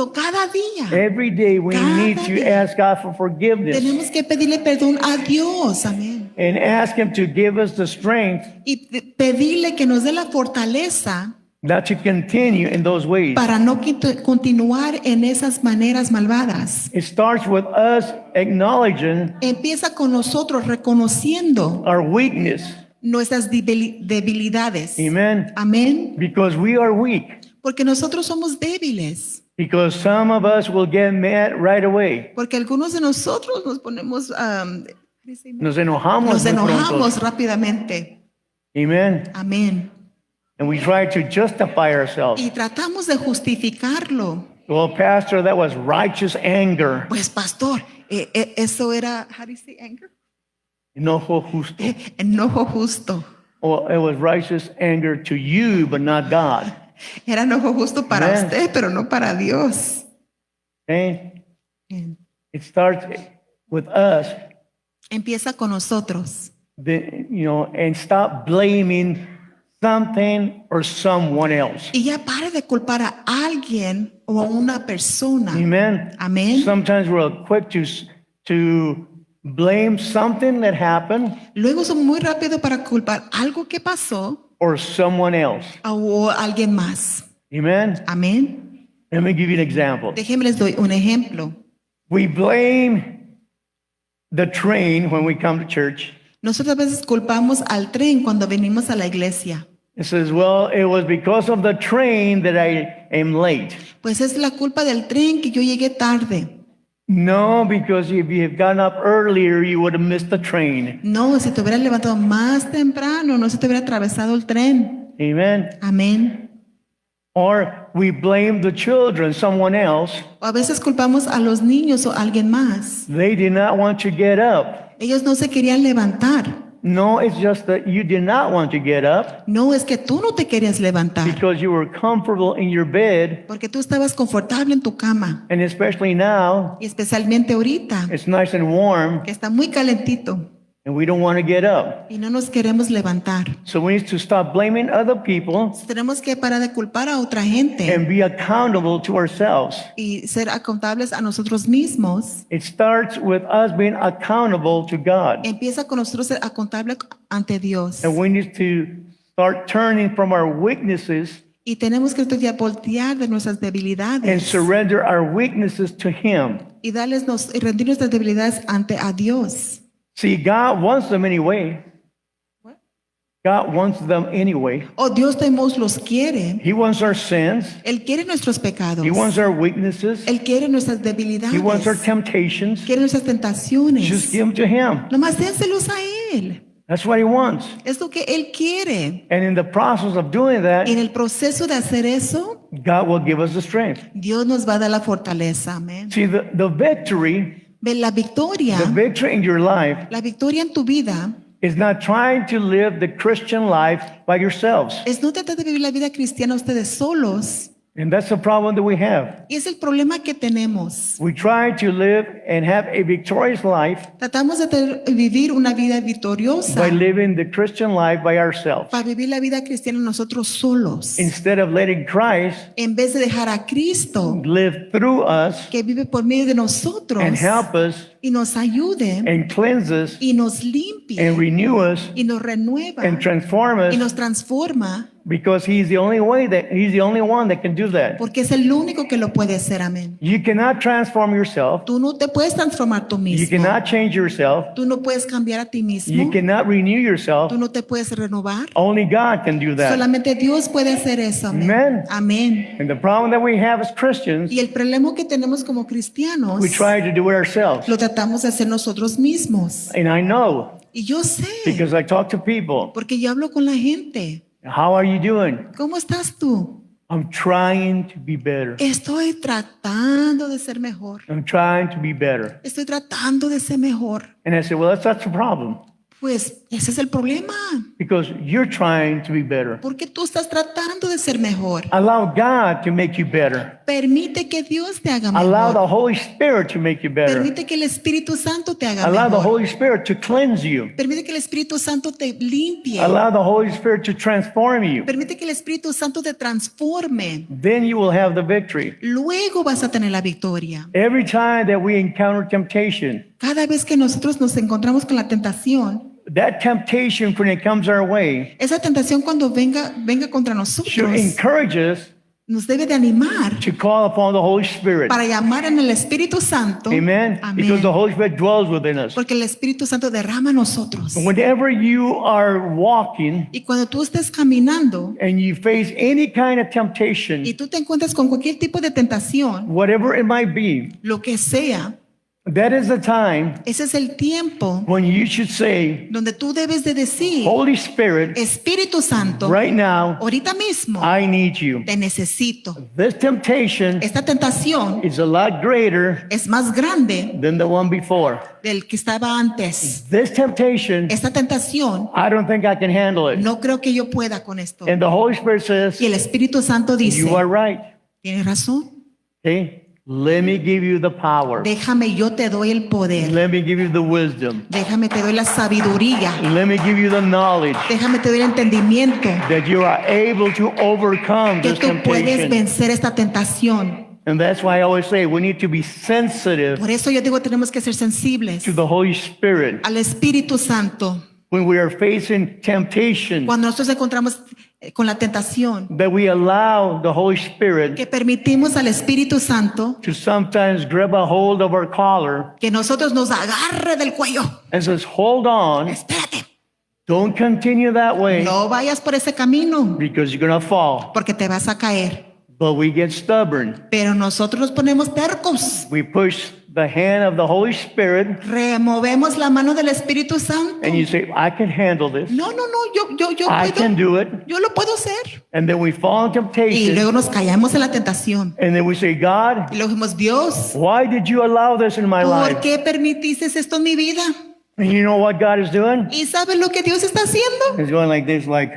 Speaker 2: Every day
Speaker 1: we
Speaker 2: Cada
Speaker 1: need to
Speaker 2: día.
Speaker 1: ask God for forgiveness
Speaker 2: tenemos que pedirle perdón a Dios, amén.
Speaker 1: and ask Him to give us the strength
Speaker 2: Y pedirle que nos dé la fortaleza
Speaker 1: not to continue in those ways.
Speaker 2: para no continuar en esas maneras malvadas.
Speaker 1: It starts with us acknowledging
Speaker 2: Empieza con nosotros reconociendo
Speaker 1: our weakness.
Speaker 2: nuestras debilidades.
Speaker 1: Amen.
Speaker 2: Amén.
Speaker 1: Because we are weak.
Speaker 2: Porque nosotros somos débiles.
Speaker 1: Because some of us will get mad right away.
Speaker 2: Porque algunos de nosotros nos ponemos,
Speaker 1: Nos enojamos.
Speaker 2: nos
Speaker 1: muy pronto.
Speaker 2: enojamos rápidamente.
Speaker 1: Amen.
Speaker 2: Amén.
Speaker 1: And we try to justify ourselves.
Speaker 2: Y tratamos de justificarlo.
Speaker 1: Well, Pastor, that was righteous anger.
Speaker 2: Pues pastor, eso era, how do you say anger?
Speaker 1: Enojo justo.
Speaker 2: Enojo justo.
Speaker 1: Well, it was righteous anger to you, but not God.
Speaker 2: Era enojo justo para
Speaker 1: Amen.
Speaker 2: usted, pero no para Dios.
Speaker 1: Okay?
Speaker 2: Bien.
Speaker 1: It starts with us,
Speaker 2: Empieza con nosotros.
Speaker 1: and stop blaming something or someone else.
Speaker 2: Y ya pare de culpar a alguien o a una persona.
Speaker 1: Amen.
Speaker 2: Amén.
Speaker 1: Sometimes we're quick to blame something that happened
Speaker 2: Luego son muy rápido para culpar algo que pasó
Speaker 1: or someone else.
Speaker 2: o alguien más.
Speaker 1: Amen.
Speaker 2: Amén.
Speaker 1: Let me give you an example.
Speaker 2: Déjenme les doy un ejemplo.
Speaker 1: We blame the train when we come to church.
Speaker 2: Nosotros a veces culpamos al tren cuando venimos a la iglesia.
Speaker 1: It says, well, it was because of the train that I am late.
Speaker 2: Pues es la culpa del tren que yo llegué tarde.
Speaker 1: No, because if you had gotten up earlier, you would have missed the train.
Speaker 2: No, si te hubieras levantado más temprano, no se te hubiera atravesado el tren.
Speaker 1: Amen.
Speaker 2: Amén.
Speaker 1: Or we blame the children, someone else.
Speaker 2: O a veces culpamos a los niños o a alguien más.
Speaker 1: They did not want to get up.
Speaker 2: Ellos no se querían levantar.
Speaker 1: No, it's just that you did not want to get up
Speaker 2: No, es que tú no te querías levantar.
Speaker 1: because you were comfortable in your bed.
Speaker 2: Porque tú estabas confortable en tu cama.
Speaker 1: And especially now,
Speaker 2: Y especialmente ahorita,
Speaker 1: it's nice and warm
Speaker 2: que está muy calentito.
Speaker 1: and we don't want to get up.
Speaker 2: Y no nos queremos levantar.
Speaker 1: So we need to stop blaming other people
Speaker 2: Tenemos que parar de culpar a otra gente
Speaker 1: and be accountable to ourselves.
Speaker 2: y ser acontables a nosotros mismos.
Speaker 1: It starts with us being accountable to God.
Speaker 2: Empieza con nosotros ser acontable ante Dios.
Speaker 1: And we need to start turning from our weaknesses
Speaker 2: Y tenemos que estudiar, voltear de nuestras
Speaker 1: and
Speaker 2: debilidades
Speaker 1: surrender our weaknesses to Him.
Speaker 2: y y rendir nuestras debilidades ante a Dios.
Speaker 1: See, God wants them anyway. God wants them anyway.
Speaker 2: Oh, Dios los quiere.
Speaker 1: He wants our sins.
Speaker 2: Él quiere nuestros pecados.
Speaker 1: He wants our weaknesses.
Speaker 2: Él quiere nuestras
Speaker 1: He
Speaker 2: debilidades.
Speaker 1: wants our temptations.
Speaker 2: Quiere nuestras tentaciones.
Speaker 1: Just give them to Him.
Speaker 2: Nomás dénselos a Él.
Speaker 1: That's what He wants.
Speaker 2: Es lo que Él quiere.
Speaker 1: And in the process of doing that,
Speaker 2: En el proceso de hacer eso,
Speaker 1: God will give us the strength.
Speaker 2: Dios nos va a dar la fortaleza. Amén.
Speaker 1: See, the victory
Speaker 2: Ve, la victoria
Speaker 1: in your life
Speaker 2: en tu vida
Speaker 1: is not trying to live the Christian life by yourselves.
Speaker 2: es no tratar de vivir la vida cristiana ustedes solos.
Speaker 1: And that's the problem that we have.
Speaker 2: Y es el problema que tenemos.
Speaker 1: We try to live and have a victorious life
Speaker 2: Tratamos de vivir una vida victoriosa
Speaker 1: by living the Christian life by ourselves.
Speaker 2: para vivir la vida cristiana nosotros solos.
Speaker 1: Instead of letting Christ
Speaker 2: En vez de dejar a Cristo
Speaker 1: live through us
Speaker 2: que vive por medio de nosotros
Speaker 1: and help us
Speaker 2: y nos ayude
Speaker 1: and cleanse us
Speaker 2: y nos limpie
Speaker 1: and renew us
Speaker 2: y nos renueva
Speaker 1: and transform
Speaker 2: y
Speaker 1: us
Speaker 2: nos transforma
Speaker 1: because He's the only one that can do that.
Speaker 2: porque es el único que lo puede hacer. Amén.
Speaker 1: You cannot transform yourself.
Speaker 2: Tú no te puedes transformar tú
Speaker 1: You
Speaker 2: mismo.
Speaker 1: cannot change yourself.
Speaker 2: Tú no puedes cambiar a ti mismo.
Speaker 1: You cannot renew yourself.
Speaker 2: Tú no te puedes renovar.
Speaker 1: Only God can do that.
Speaker 2: Solamente Dios puede hacer eso. Amén.
Speaker 1: Amen.
Speaker 2: Amén.
Speaker 1: And the problem that we have as Christians,
Speaker 2: Y el problema que tenemos como cristianos,
Speaker 1: we try to do it ourselves.
Speaker 2: lo tratamos de hacer nosotros mismos.
Speaker 1: And I know
Speaker 2: Y yo sé,
Speaker 1: because I talk to people.
Speaker 2: porque yo hablo con la gente.
Speaker 1: How are you doing?
Speaker 2: ¿Cómo estás tú?
Speaker 1: I'm trying to be better.
Speaker 2: Estoy tratando de ser mejor.
Speaker 1: I'm trying to be better.
Speaker 2: Estoy tratando de ser mejor.
Speaker 1: And I said, well, that's the problem.
Speaker 2: Pues ese es el problema.
Speaker 1: Because you're trying to be better.
Speaker 2: Porque tú estás tratando de ser mejor.
Speaker 1: Allow God to make you better.
Speaker 2: Permite que Dios te haga
Speaker 1: Allow the
Speaker 2: mejor.
Speaker 1: Holy Spirit to make you better.
Speaker 2: Permite que el Espíritu Santo te haga
Speaker 1: Allow the
Speaker 2: mejor.
Speaker 1: Holy Spirit to cleanse you.
Speaker 2: Permite que el Espíritu Santo te limpie.
Speaker 1: Allow the Holy Spirit to transform you.
Speaker 2: Permite que el Espíritu Santo te transforme.
Speaker 1: Then you will have the victory.
Speaker 2: Luego vas a tener la victoria.
Speaker 1: Every time that we encounter temptation,
Speaker 2: Cada vez que nosotros nos encontramos con la tentación,
Speaker 1: that temptation when it comes our way
Speaker 2: esa tentación cuando venga contra
Speaker 1: should
Speaker 2: nosotros,
Speaker 1: encourage us
Speaker 2: nos debe de animar
Speaker 1: to call upon the Holy Spirit.
Speaker 2: para llamar en el Espíritu Santo.
Speaker 1: Amen. Because the
Speaker 2: Amén.
Speaker 1: Holy Spirit dwells within us.
Speaker 2: Porque el Espíritu Santo derrama a nosotros.
Speaker 1: Whenever you are walking
Speaker 2: Y cuando tú estés caminando
Speaker 1: and you face any kind of
Speaker 2: y
Speaker 1: temptation,
Speaker 2: tú te encuentras con cualquier tipo de tentación,
Speaker 1: whatever it might be,
Speaker 2: lo que sea,
Speaker 1: that is the time
Speaker 2: ese es el tiempo
Speaker 1: when you should say,
Speaker 2: donde tú debes de decir,
Speaker 1: Holy Spirit,
Speaker 2: Espíritu Santo,
Speaker 1: right now,
Speaker 2: ahorita mismo
Speaker 1: I need you.
Speaker 2: te necesito.
Speaker 1: This temptation
Speaker 2: Esta tentación
Speaker 1: is a lot greater
Speaker 2: es más grande
Speaker 1: than the one before.
Speaker 2: del que estaba antes.
Speaker 1: This temptation,
Speaker 2: Esta tentación,
Speaker 1: I don't think I can handle it.
Speaker 2: no creo que yo pueda con esto.
Speaker 1: And the Holy Spirit says,
Speaker 2: Y el Espíritu Santo dice,
Speaker 1: you are right.
Speaker 2: tienes razón,
Speaker 1: Okay? Let me give you the power.
Speaker 2: déjame, yo te doy el poder.
Speaker 1: Let me give you the wisdom.
Speaker 2: Déjame, te doy la sabiduría.
Speaker 1: Let me give you the knowledge
Speaker 2: Déjame, te doy el entendimiento
Speaker 1: that you are able to overcome
Speaker 2: que
Speaker 1: this
Speaker 2: tú puedes
Speaker 1: temptation.
Speaker 2: vencer esta tentación.
Speaker 1: And that's why I always say we need to be sensitive
Speaker 2: Por eso yo digo, tenemos que ser sensibles
Speaker 1: to the Holy Spirit
Speaker 2: al Espíritu Santo.
Speaker 1: when we are facing temptation,
Speaker 2: Cuando nosotros nos encontramos con la tentación,
Speaker 1: that we allow the Holy Spirit
Speaker 2: que permitimos al Espíritu Santo
Speaker 1: to sometimes grab a hold of our collar
Speaker 2: que nosotros nos agarre del cuello.
Speaker 1: and says, hold on,
Speaker 2: Espérate,
Speaker 1: don't continue that way
Speaker 2: no vayas por ese camino
Speaker 1: because you're going to fall.
Speaker 2: porque te vas a caer.
Speaker 1: But we get stubborn.
Speaker 2: Pero nosotros nos ponemos tercos.
Speaker 1: We push the hand of the Holy Spirit
Speaker 2: Removemos la mano del Espíritu Santo.
Speaker 1: and you say, I can handle this.
Speaker 2: No, yo
Speaker 1: I can
Speaker 2: puedo.
Speaker 1: do it.
Speaker 2: Yo lo puedo hacer.
Speaker 1: And then we fall in
Speaker 2: Y
Speaker 1: temptation.
Speaker 2: luego nos callamos en la tentación.
Speaker 1: And then we say, God,
Speaker 2: Y luego dijimos, Dios,
Speaker 1: why did you allow this in my
Speaker 2: ¿por
Speaker 1: life?
Speaker 2: qué permitiste esto en mi vida?
Speaker 1: And you know what God is doing?
Speaker 2: ¿Y sabes lo que Dios está haciendo?
Speaker 1: He's going like this, like,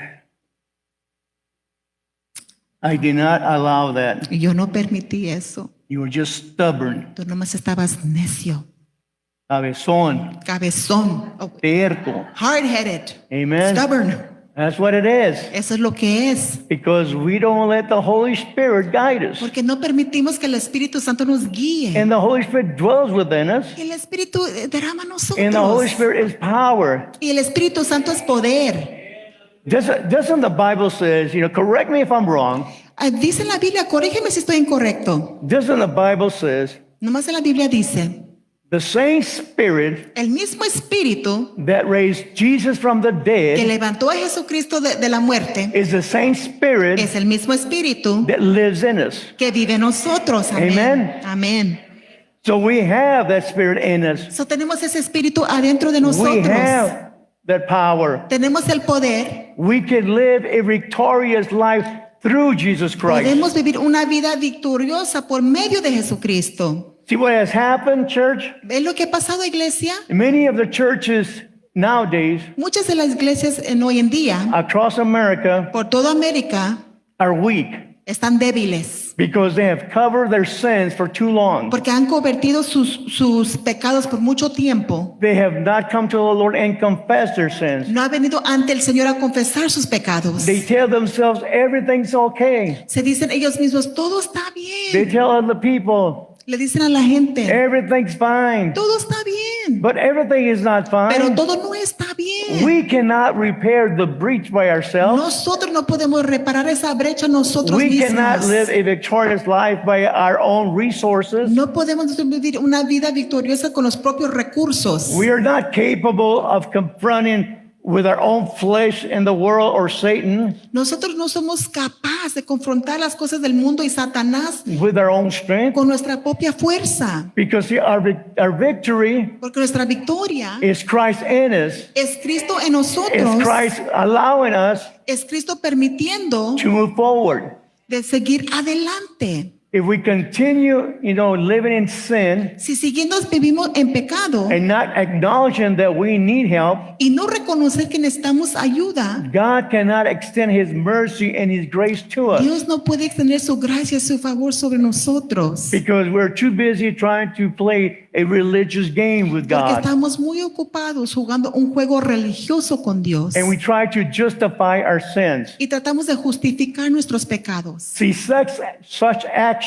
Speaker 1: I did not allow that.
Speaker 2: Y yo no permití eso.
Speaker 1: You were just stubborn,
Speaker 2: Tú nomás estabas necio,
Speaker 1: cabezón,
Speaker 2: cabezón,
Speaker 1: terco.
Speaker 2: hard-headed,
Speaker 1: Amen.
Speaker 2: stubborn.
Speaker 1: That's what it is.
Speaker 2: Eso es lo que es.
Speaker 1: Because we don't let the Holy Spirit guide us.
Speaker 2: Porque no permitimos que el Espíritu Santo nos guíe.
Speaker 1: And the Holy Spirit dwells within us.
Speaker 2: Y el Espíritu derrama a
Speaker 1: And the Holy
Speaker 2: nosotros.
Speaker 1: Spirit is power.
Speaker 2: Y el Espíritu Santo es poder.
Speaker 1: Doesn't the Bible says, correct me if I'm wrong.
Speaker 2: Dice en la Biblia, corrígeme si estoy incorrecto.
Speaker 1: Doesn't the Bible says,
Speaker 2: Nomás en la Biblia dice,
Speaker 1: the same Spirit
Speaker 2: el mismo Espíritu
Speaker 1: that raised Jesus from the
Speaker 2: que
Speaker 1: dead
Speaker 2: levantó a Jesucristo de la muerte
Speaker 1: is the same Spirit
Speaker 2: es el mismo Espíritu
Speaker 1: that lives in us.
Speaker 2: que vive en nosotros. Amén.
Speaker 1: Amen.
Speaker 2: Amén.
Speaker 1: So we have that Spirit in us.
Speaker 2: So, tenemos ese Espíritu adentro de
Speaker 1: We
Speaker 2: nosotros.
Speaker 1: have that power.
Speaker 2: Tenemos el poder.
Speaker 1: We can live a victorious life through Jesus Christ.
Speaker 2: Podemos vivir una vida victoriosa por medio de Jesucristo.
Speaker 1: See what has happened, church?
Speaker 2: ¿Ves lo que ha pasado, iglesia?
Speaker 1: Many of the churches nowadays
Speaker 2: Muchas de las iglesias hoy en día,
Speaker 1: across America
Speaker 2: por toda América,
Speaker 1: are weak
Speaker 2: están débiles.
Speaker 1: because they have covered their sins for too long.
Speaker 2: Porque han convertido sus pecados por mucho tiempo.
Speaker 1: They have not come to the Lord and confessed their sins.
Speaker 2: No ha venido ante el Señor a confesar sus pecados.
Speaker 1: They tell themselves everything's okay.
Speaker 2: Se dicen ellos mismos, todo está
Speaker 1: They
Speaker 2: bien.
Speaker 1: tell other people
Speaker 2: Le dicen a la gente,
Speaker 1: everything's fine.
Speaker 2: todo está bien.
Speaker 1: But everything is not
Speaker 2: Pero
Speaker 1: fine.
Speaker 2: todo no está bien.
Speaker 1: We cannot repair the breach by ourselves.
Speaker 2: Nosotros no podemos reparar esa brecha nosotros
Speaker 1: We cannot
Speaker 2: mismos.
Speaker 1: live a victorious life by our own resources.
Speaker 2: No podemos vivir una vida victoriosa con los propios recursos.
Speaker 1: We are not capable of confronting with our own flesh and the world or Satan,
Speaker 2: Nosotros no somos capaces de confrontar las cosas del mundo y Satanás
Speaker 1: with our own strength,
Speaker 2: con nuestra propia fuerza,
Speaker 1: because see, our victory
Speaker 2: porque nuestra victoria
Speaker 1: is Christ in us.
Speaker 2: es Cristo en
Speaker 1: It's
Speaker 2: nosotros,
Speaker 1: Christ allowing us
Speaker 2: es Cristo permitiendo
Speaker 1: to move forward.
Speaker 2: de seguir adelante.
Speaker 1: If we continue, living in sin
Speaker 2: Si siguiendo vivimos en pecado
Speaker 1: and not acknowledging that we need help,
Speaker 2: y no reconocer que necesitamos ayuda,
Speaker 1: God cannot extend His mercy and His grace to us
Speaker 2: Dios no puede extender su gracia y su favor sobre nosotros.
Speaker 1: because we're too busy trying to play a religious game with
Speaker 2: Porque
Speaker 1: God.
Speaker 2: estamos muy ocupados jugando un juego religioso con Dios.
Speaker 1: And we try to justify our sins.
Speaker 2: Y tratamos de justificar nuestros pecados.
Speaker 1: See, such actions,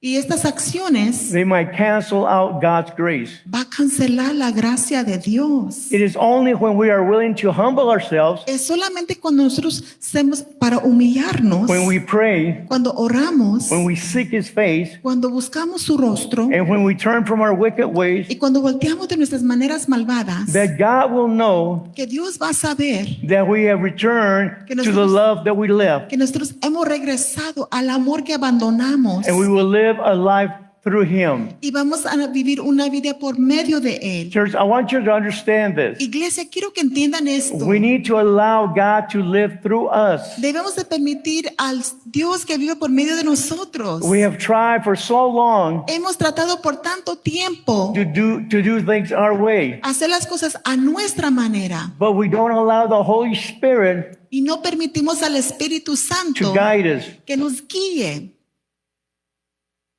Speaker 2: Y estas acciones
Speaker 1: they might cancel out God's grace.
Speaker 2: va a cancelar la gracia de Dios.
Speaker 1: It is only when we are willing to humble ourselves,
Speaker 2: Es solamente cuando nosotros hacemos para humillarnos,
Speaker 1: when we pray,
Speaker 2: cuando oramos,
Speaker 1: when we seek His face,
Speaker 2: cuando buscamos su rostro
Speaker 1: and when we turn from our wicked ways,
Speaker 2: y cuando volteamos de nuestras maneras malvadas,
Speaker 1: that God will know
Speaker 2: que Dios va a saber
Speaker 1: that we have returned
Speaker 2: Que
Speaker 1: to the
Speaker 2: nosotros-
Speaker 1: love that we left,
Speaker 2: que nosotros hemos regresado al amor que abandonamos
Speaker 1: and we will live a life through Him.
Speaker 2: y vamos a vivir una vida por medio de Él.
Speaker 1: Church, I want you to understand this.
Speaker 2: Iglesia, quiero que entiendan esto.
Speaker 1: We need to allow God to live through us.
Speaker 2: Debemos de permitir al Dios que vive por medio de nosotros.
Speaker 1: We have tried for so long
Speaker 2: Hemos tratado por tanto tiempo
Speaker 1: to do things our way,
Speaker 2: hacer las cosas a nuestra manera
Speaker 1: but we don't allow the Holy Spirit
Speaker 2: y no permitimos al Espíritu
Speaker 1: to
Speaker 2: Santo
Speaker 1: guide us.
Speaker 2: que nos guíe.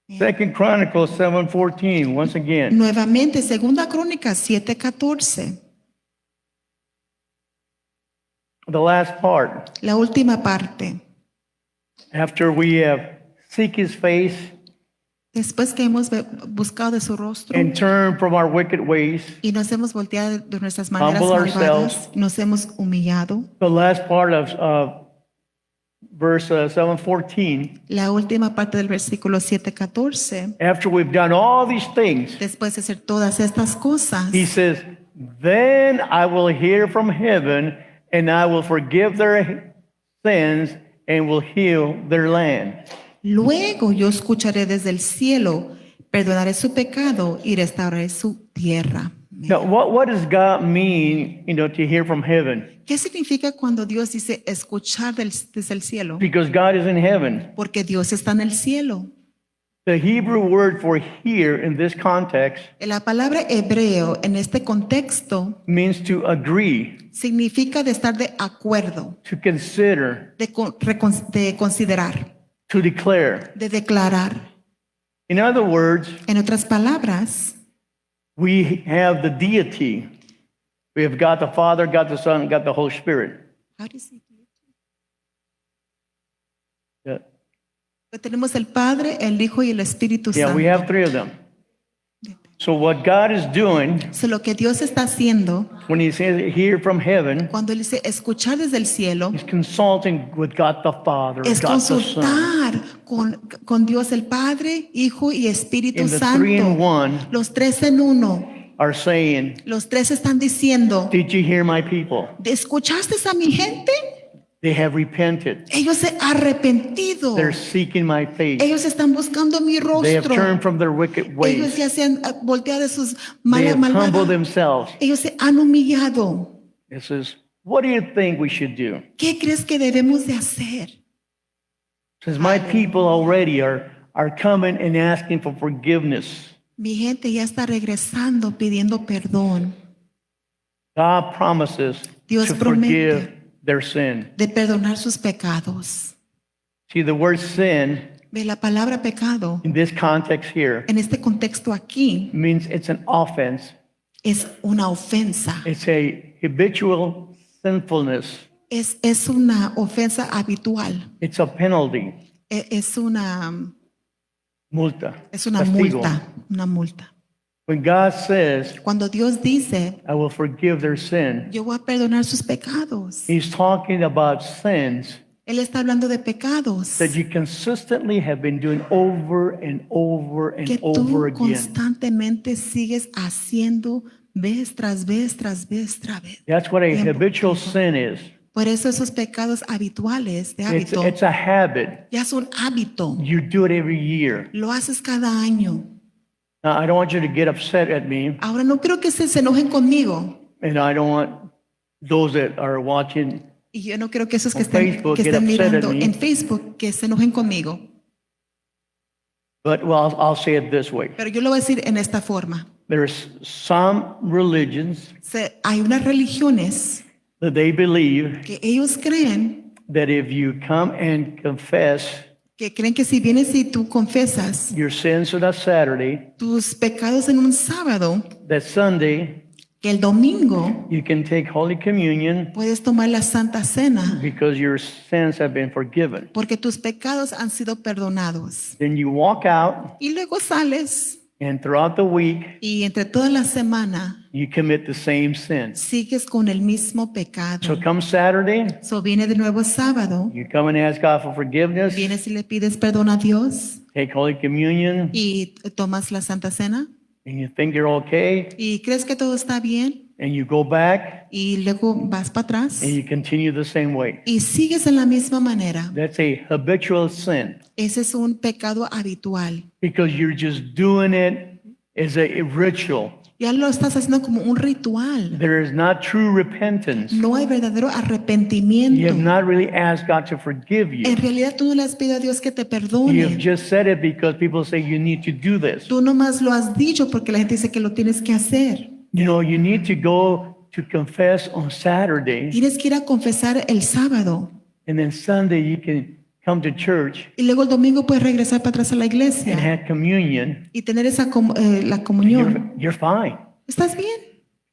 Speaker 1: 2 Chronicles 7:14, once again.
Speaker 2: Nuevamente, Segunda Crónicas 7:14,
Speaker 1: The last part.
Speaker 2: la última parte.
Speaker 1: After we have seek His face
Speaker 2: Después que hemos buscado de su rostro
Speaker 1: and turn from our wicked ways,
Speaker 2: y nos hemos volteado de nuestras maneras
Speaker 1: Humble
Speaker 2: malvadas,
Speaker 1: ourselves.
Speaker 2: nos hemos humillado.
Speaker 1: the last part of verse 7:14.
Speaker 2: La última parte del versículo 7:14,
Speaker 1: After we've done all these things,
Speaker 2: después de hacer todas estas cosas,
Speaker 1: He says, "Then I will hear from heaven, and I will forgive their sins and will heal their land."
Speaker 2: luego yo escucharé desde el cielo, perdonaré su pecado y restauraré su tierra.
Speaker 1: Now, what does God mean, to hear from heaven?
Speaker 2: ¿Qué significa cuando Dios dice escuchar desde el cielo?
Speaker 1: Because God is in heaven.
Speaker 2: Porque Dios está en el cielo.
Speaker 1: The Hebrew word for hear in this context
Speaker 2: La palabra hebreo en este contexto
Speaker 1: means to agree,
Speaker 2: significa de estar de acuerdo,
Speaker 1: to consider,
Speaker 2: de considerar,
Speaker 1: to declare.
Speaker 2: de declarar.
Speaker 1: In other words,
Speaker 2: En otras palabras,
Speaker 1: we have the deity. We have God the Father, God the Son, God the Holy Spirit. Yeah,
Speaker 2: tenemos el Padre, el Hijo y el Espíritu
Speaker 1: yeah,
Speaker 2: Santo.
Speaker 1: we have three of them. So what God is doing
Speaker 2: So, lo que Dios está haciendo
Speaker 1: when He says hear from heaven,
Speaker 2: cuando Él dice escuchar desde el cielo
Speaker 1: He's consulting with God the Father,
Speaker 2: es
Speaker 1: God the Son.
Speaker 2: consultar con Dios el Padre, Hijo y Espíritu
Speaker 1: And the three in
Speaker 2: Santo.
Speaker 1: one
Speaker 2: Los tres en uno.
Speaker 1: are saying,
Speaker 2: Los tres están diciendo,
Speaker 1: "Did you hear my people?
Speaker 2: ¿escuchaste a mi gente?
Speaker 1: They have repented.
Speaker 2: Ellos se han arrepentido.
Speaker 1: They're seeking my face.
Speaker 2: Ellos están buscando mi
Speaker 1: They have
Speaker 2: rostro.
Speaker 1: turned from their wicked
Speaker 2: Ellos
Speaker 1: ways.
Speaker 2: ya se han volteado de sus
Speaker 1: They
Speaker 2: malas
Speaker 1: have humbled
Speaker 2: malvadas.
Speaker 1: themselves."
Speaker 2: Ellos se han humillado.
Speaker 1: It says, "What do you think we should do?"
Speaker 2: ¿Qué crees que debemos de hacer?
Speaker 1: It says, "My people already are coming and asking for forgiveness."
Speaker 2: Mi gente ya está regresando pidiendo perdón.
Speaker 1: God promises
Speaker 2: Dios
Speaker 1: to
Speaker 2: promete
Speaker 1: forgive their sin.
Speaker 2: de perdonar sus pecados.
Speaker 1: See, the word sin
Speaker 2: Ve, la palabra pecado
Speaker 1: in this context here
Speaker 2: en este contexto aquí
Speaker 1: means it's an offense.
Speaker 2: es una ofensa.
Speaker 1: It's a habitual sinfulness.
Speaker 2: Es una ofensa habitual.
Speaker 1: It's a penalty,
Speaker 2: Es una
Speaker 1: multa,
Speaker 2: Es una
Speaker 1: castigo.
Speaker 2: multa, una multa.
Speaker 1: When God says,
Speaker 2: Cuando Dios dice,
Speaker 1: "I will forgive their sin,"
Speaker 2: yo voy a perdonar sus pecados,
Speaker 1: He's talking about sins
Speaker 2: Él está hablando de pecados
Speaker 1: that you consistently have been doing over and over and
Speaker 2: que
Speaker 1: over
Speaker 2: tú
Speaker 1: again.
Speaker 2: constantemente sigues haciendo vez tras vez, tras vez, tras vez.
Speaker 3: That's what a
Speaker 2: Tiempo,
Speaker 3: habitual
Speaker 2: tiempo.
Speaker 3: sin is.
Speaker 2: Por eso esos pecados habituales, de hábito,
Speaker 3: It's a habit.
Speaker 2: ya son hábito.
Speaker 3: You do it every year.
Speaker 2: Lo haces cada año.
Speaker 3: Now, I don't want you to get upset at me,
Speaker 2: Ahora no quiero que se enojen conmigo.
Speaker 3: and I don't want those that are watching.
Speaker 2: Y yo no quiero que esos que
Speaker 3: On
Speaker 2: estén,
Speaker 3: Facebook,
Speaker 2: que
Speaker 3: get
Speaker 2: estén
Speaker 3: upset at
Speaker 2: mirando
Speaker 3: me.
Speaker 2: en Facebook que se enojen conmigo.
Speaker 3: But well, I'll say it this way.
Speaker 2: Pero yo lo voy a decir en esta forma.
Speaker 3: There's some religions
Speaker 2: Hay unas religiones
Speaker 3: that they believe
Speaker 2: que ellos creen
Speaker 3: that if you come and confess
Speaker 2: que si vienes y tú confesas
Speaker 3: your sins on a Saturday,
Speaker 2: tus pecados en un sábado,
Speaker 3: that Sunday
Speaker 2: que el domingo
Speaker 3: you can take Holy Communion
Speaker 2: puedes tomar la Santa Cena
Speaker 3: because your sins have been forgiven.
Speaker 2: porque tus pecados han sido perdonados.
Speaker 3: Then you walk out,
Speaker 2: Y luego sales
Speaker 3: and throughout the week
Speaker 2: y entre toda la semana
Speaker 3: you commit the same sin.
Speaker 2: sigues con el mismo pecado.
Speaker 3: So come Saturday,
Speaker 2: So viene de nuevo sábado,
Speaker 3: you come and ask God for forgiveness,
Speaker 2: vienes y le pides perdón a Dios
Speaker 3: take Holy Communion,
Speaker 2: y tomas la Santa Cena
Speaker 3: and you think you're okay,
Speaker 2: y crees que todo está bien
Speaker 3: and you go back
Speaker 2: y luego vas para atrás
Speaker 3: and you continue the same way.
Speaker 2: y sigues en la misma manera.
Speaker 3: That's a habitual sin
Speaker 2: Ese es un pecado habitual.
Speaker 3: because you're just doing it as a ritual.
Speaker 2: Ya lo estás haciendo como un ritual.
Speaker 3: There is not true repentance.
Speaker 2: No hay verdadero
Speaker 3: You have
Speaker 2: arrepentimiento.
Speaker 3: not really asked God to forgive you.
Speaker 2: En realidad tú no le has pedido a Dios que te
Speaker 3: You have
Speaker 2: perdone.
Speaker 3: just said it because people say you need to do this.
Speaker 2: Tú nomás lo has dicho porque la gente dice que lo tienes que hacer.
Speaker 3: You know, you need to go to confess on Saturday,
Speaker 2: Tienes que ir a confesar el sábado
Speaker 3: and then Sunday you can come to church
Speaker 2: y luego el domingo puedes regresar para atrás a la
Speaker 3: and
Speaker 2: iglesia
Speaker 3: have communion.
Speaker 2: y tener esa la comunión.
Speaker 3: You're fine.
Speaker 2: ¿Estás bien?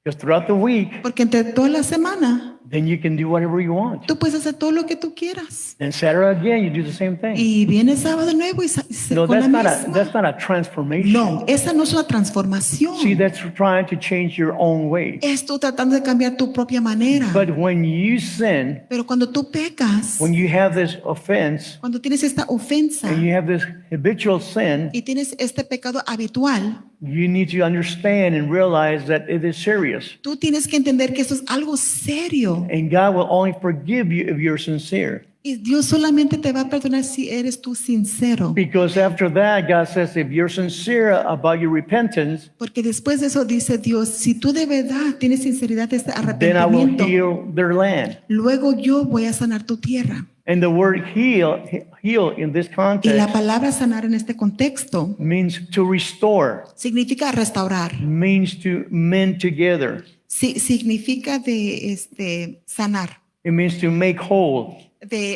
Speaker 3: Because throughout the week,
Speaker 2: Porque entre toda la semana
Speaker 3: then you can do whatever you want.
Speaker 2: tú puedes hacer todo lo que tú quieras.
Speaker 3: Then Saturday again, you do the same thing.
Speaker 2: Y viene sábado de nuevo y
Speaker 3: No,
Speaker 2: con la
Speaker 3: that's
Speaker 2: misma.
Speaker 3: not a transformation.
Speaker 2: No, esa no es una transformación.
Speaker 3: See, that's trying to change your own way.
Speaker 2: Es tú tratando de cambiar tu propia manera.
Speaker 3: But when you sin,
Speaker 2: Pero cuando tú pecas,
Speaker 3: when you have this offense,
Speaker 2: cuando tienes esta ofensa
Speaker 3: and you have this habitual sin,
Speaker 2: y tienes este pecado habitual,
Speaker 3: you need to understand and realize that it is serious.
Speaker 2: tú tienes que entender que esto es algo serio.
Speaker 3: And God will only forgive you if you're sincere.
Speaker 2: Y Dios solamente te va a perdonar si eres tú sincero.
Speaker 3: Because after that, God says, if you're sincere about your repentance,
Speaker 2: Porque después de eso dice Dios, si tú de verdad tienes sinceridad de este
Speaker 3: then I will
Speaker 2: arrepentimiento,
Speaker 3: heal their land.
Speaker 2: luego yo voy a sanar tu tierra.
Speaker 3: And the word heal in this
Speaker 2: Y la
Speaker 3: context
Speaker 2: palabra sanar en este contexto
Speaker 3: means to restore,
Speaker 2: significa restaurar,
Speaker 3: means to mend together.
Speaker 2: significa de sanar,
Speaker 3: It means to make whole.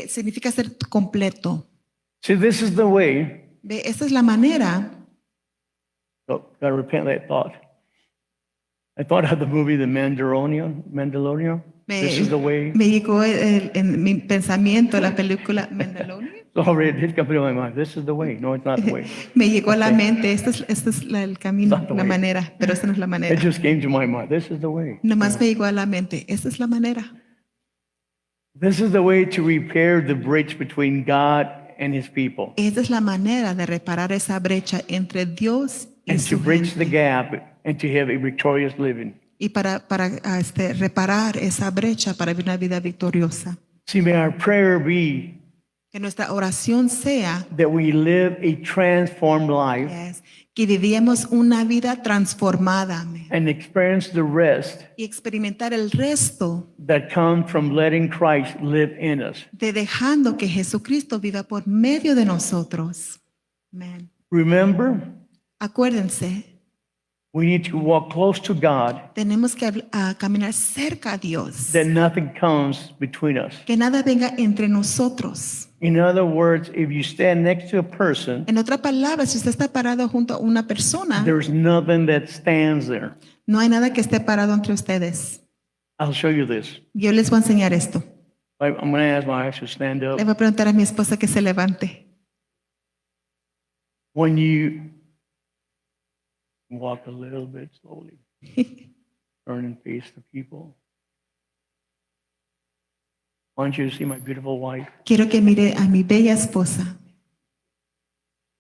Speaker 2: significa ser completo.
Speaker 3: See, this is the way.
Speaker 2: Ve, esta es la manera.
Speaker 3: Oh, gotta repent that thought. I thought of the movie The Mandalorian. This is the way.
Speaker 2: Me llegó en mi pensamiento la película Mandalorian.
Speaker 3: Sorry, it did come to my mind. This is the way. No, it's not the way.
Speaker 2: Me llegó a la mente, este es el camino,
Speaker 3: Not the
Speaker 2: la
Speaker 3: way.
Speaker 2: manera, pero esta no es la
Speaker 3: It
Speaker 2: manera.
Speaker 3: just came to my mind. This is the way.
Speaker 2: Nomás me llegó a la mente, esta es la manera.
Speaker 3: This is the way to repair the breach between God and his people
Speaker 2: Esta es la manera de reparar esa brecha entre Dios y
Speaker 3: and to
Speaker 2: su
Speaker 3: bridge the
Speaker 2: gente.
Speaker 3: gap and to have a victorious living.
Speaker 2: Y para reparar esa brecha para vivir una vida victoriosa.
Speaker 3: See, may our prayer be
Speaker 2: Que nuestra oración sea
Speaker 3: that we live a transformed life
Speaker 2: que vivamos una vida transformada, amén,
Speaker 3: and experience the rest
Speaker 2: y experimentar el resto
Speaker 3: that comes from letting Christ live in us.
Speaker 2: de dejando que Jesucristo viva por medio de nosotros. Amén.
Speaker 3: Remember,
Speaker 2: Acuérdense,
Speaker 3: we need to walk close to God,
Speaker 2: tenemos que caminar cerca a Dios.
Speaker 3: that nothing comes between us.
Speaker 2: Que nada venga entre nosotros.
Speaker 3: In other words, if you stand next to a person,
Speaker 2: En otra palabra, si usted está parado junto a una persona,
Speaker 3: there's nothing that stands there.
Speaker 2: no hay nada que esté parado entre ustedes.
Speaker 3: I'll show you this.
Speaker 2: Yo les voy a enseñar esto.
Speaker 3: I'm going to ask my wife to stand up.
Speaker 2: Le voy a preguntar a mi esposa que se levante.
Speaker 3: When you walk a little bit slowly, turn and face the people. I want you to see my beautiful wife.
Speaker 2: Quiero que mire a mi bella esposa.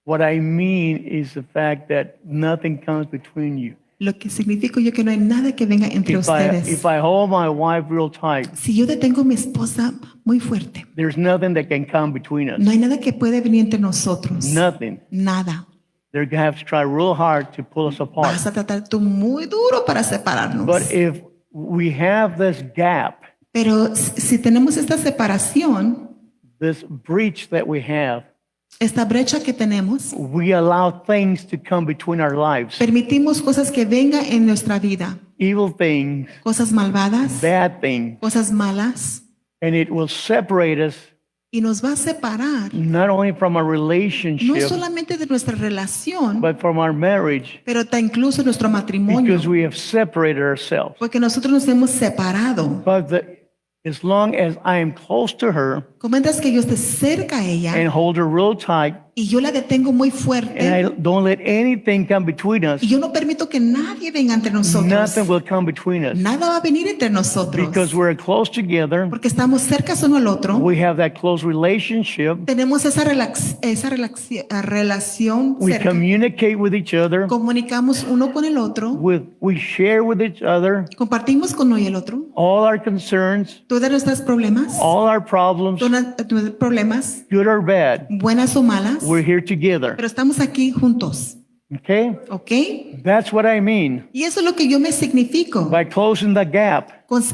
Speaker 3: What I mean is the fact that nothing comes between you.
Speaker 2: Lo que significa yo que no hay nada que venga entre
Speaker 3: If
Speaker 2: ustedes.
Speaker 3: I hold my wife real tight,
Speaker 2: Si yo detengo a mi esposa muy fuerte,
Speaker 3: there's nothing that can come between us.
Speaker 2: no hay nada que puede venir entre nosotros.
Speaker 3: Nothing.
Speaker 2: Nada.
Speaker 3: They're going to have to try real hard to pull us apart.
Speaker 2: Vas a tratar tú muy duro para separarnos.
Speaker 3: But if we have this gap,
Speaker 2: Pero si tenemos esta separación,
Speaker 3: this breach that we have,
Speaker 2: esta brecha que tenemos,
Speaker 3: we allow things to come between our lives.
Speaker 2: permitimos cosas que vengan en nuestra vida,
Speaker 3: Evil things,
Speaker 2: cosas malvadas,
Speaker 3: bad things,
Speaker 2: cosas malas,
Speaker 3: and it will separate us
Speaker 2: y nos va a separar
Speaker 3: not only from our
Speaker 2: no
Speaker 3: relationship,
Speaker 2: solamente de nuestra relación,
Speaker 3: but from our marriage,
Speaker 2: pero hasta incluso nuestro matrimonio,
Speaker 3: because we have separated ourselves.
Speaker 2: porque nosotros nos hemos separado.
Speaker 3: But as long as I am close to her
Speaker 2: Comentas que yo esté cerca a ella
Speaker 3: and hold her real tight,
Speaker 2: y yo la detengo muy
Speaker 3: and
Speaker 2: fuerte
Speaker 3: I don't let anything come between us,
Speaker 2: y yo no permito que nadie venga entre nosotros.
Speaker 3: nothing will come between us.
Speaker 2: Nada va a venir entre nosotros
Speaker 3: Because we're close together,
Speaker 2: porque estamos cerca uno al otro.
Speaker 3: we have that close relationship,
Speaker 2: Tenemos esa relación
Speaker 3: we
Speaker 2: cerca.
Speaker 3: communicate with each other,
Speaker 2: Comunicamos uno con el otro.
Speaker 3: we share with each other
Speaker 2: Compartimos con uno y el otro.
Speaker 3: all our concerns,
Speaker 2: Todos nuestros problemas.
Speaker 3: all our problems,
Speaker 2: Todos problemas,
Speaker 3: good or bad.
Speaker 2: buenas o malas.
Speaker 3: We're here together.
Speaker 2: Pero estamos aquí juntos.
Speaker 3: Okay?
Speaker 2: ¿Ok?
Speaker 3: That's what I mean
Speaker 2: Y eso es lo que yo me significo.
Speaker 3: by closing the gap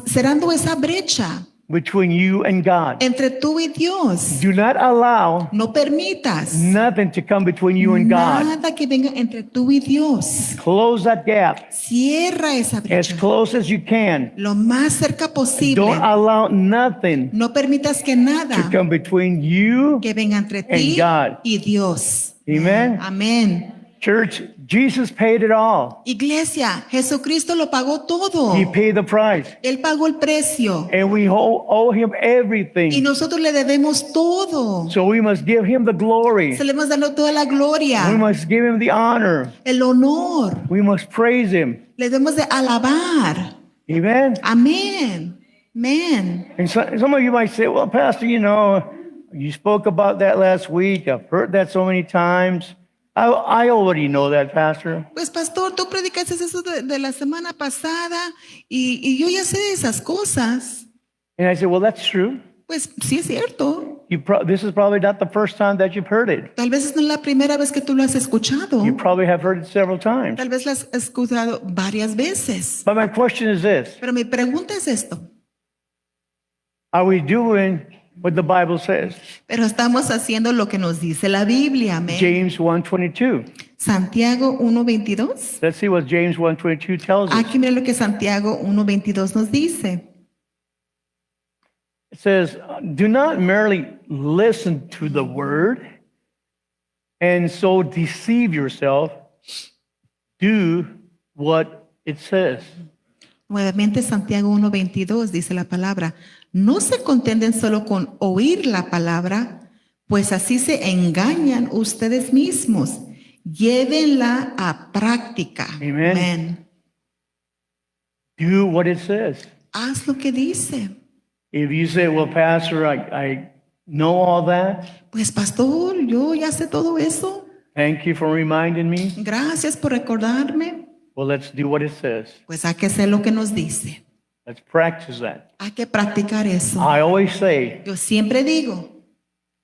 Speaker 2: Cerrando esa brecha
Speaker 3: between you and God.
Speaker 2: entre tú y Dios.
Speaker 3: Do not allow
Speaker 2: No permitas
Speaker 3: nothing to come between you and God.
Speaker 2: nada que venga entre tú y Dios.
Speaker 3: Close that gap
Speaker 2: Cierra esa
Speaker 3: as
Speaker 2: brecha
Speaker 3: close as you can.
Speaker 2: lo más cerca posible.
Speaker 3: Don't allow nothing
Speaker 2: No permitas que
Speaker 3: to
Speaker 2: nada
Speaker 3: come between you.
Speaker 2: que venga entre ti
Speaker 3: God.
Speaker 2: y Dios.
Speaker 3: Amen.
Speaker 2: Amén.
Speaker 3: Church, Jesus paid it all.
Speaker 2: Iglesia, Jesucristo lo pagó todo.
Speaker 3: He paid the price.
Speaker 2: Él pagó el precio
Speaker 3: And we owe him
Speaker 2: y
Speaker 3: everything.
Speaker 2: nosotros le debemos todo.
Speaker 3: So we must give him the glory.
Speaker 2: Se le hemos dado toda la
Speaker 3: We
Speaker 2: gloria,
Speaker 3: must give him the honor.
Speaker 2: el honor.
Speaker 3: We must praise him.
Speaker 2: Le debemos de alabar.
Speaker 3: Amen.
Speaker 2: Amén. Amén.
Speaker 3: And some of you might say, well, Pastor, you spoke about that last week. I've heard that so many times. I already know that, Pastor.
Speaker 2: Pues pastor, tú predicaste eso de la semana pasada y yo ya sé esas cosas.
Speaker 3: And I said, well, that's true.
Speaker 2: Pues sí es cierto.
Speaker 3: This is probably not the first time that you've heard it.
Speaker 2: Tal vez no es la primera vez que tú lo has escuchado.
Speaker 3: You probably have heard it several times.
Speaker 2: Tal vez lo has escuchado varias veces.
Speaker 3: But my question is this.
Speaker 2: Pero mi pregunta es esto.
Speaker 3: Are we doing what the Bible says?
Speaker 2: Pero estamos haciendo lo que nos dice la Biblia. Amén.
Speaker 3: James 1:22.
Speaker 2: Santiago 1:22.
Speaker 3: Let's see what James 1:22 tells us.
Speaker 2: Aquí mira lo que Santiago 1:22 nos dice.
Speaker 3: It says, do not merely listen to the word and so deceive yourself. Do what it says.
Speaker 2: Nuevamente Santiago 1:22 dice la palabra, no se contenten solo con oír la palabra, pues así se engañan ustedes mismos. Llévenla a práctica.
Speaker 3: Amen.
Speaker 2: Amén.
Speaker 3: Do what it says.
Speaker 2: Haz lo que dice.
Speaker 3: If you say, well, Pastor, I know all that,
Speaker 2: Pues pastor, yo ya sé todo eso.
Speaker 3: thank you for reminding me.
Speaker 2: Gracias por recordarme.
Speaker 3: Well, let's do what it says.
Speaker 2: Pues hay que hacer lo que nos dice.
Speaker 3: Let's practice that.
Speaker 2: Hay que practicar eso.
Speaker 3: I always say,
Speaker 2: Yo siempre digo,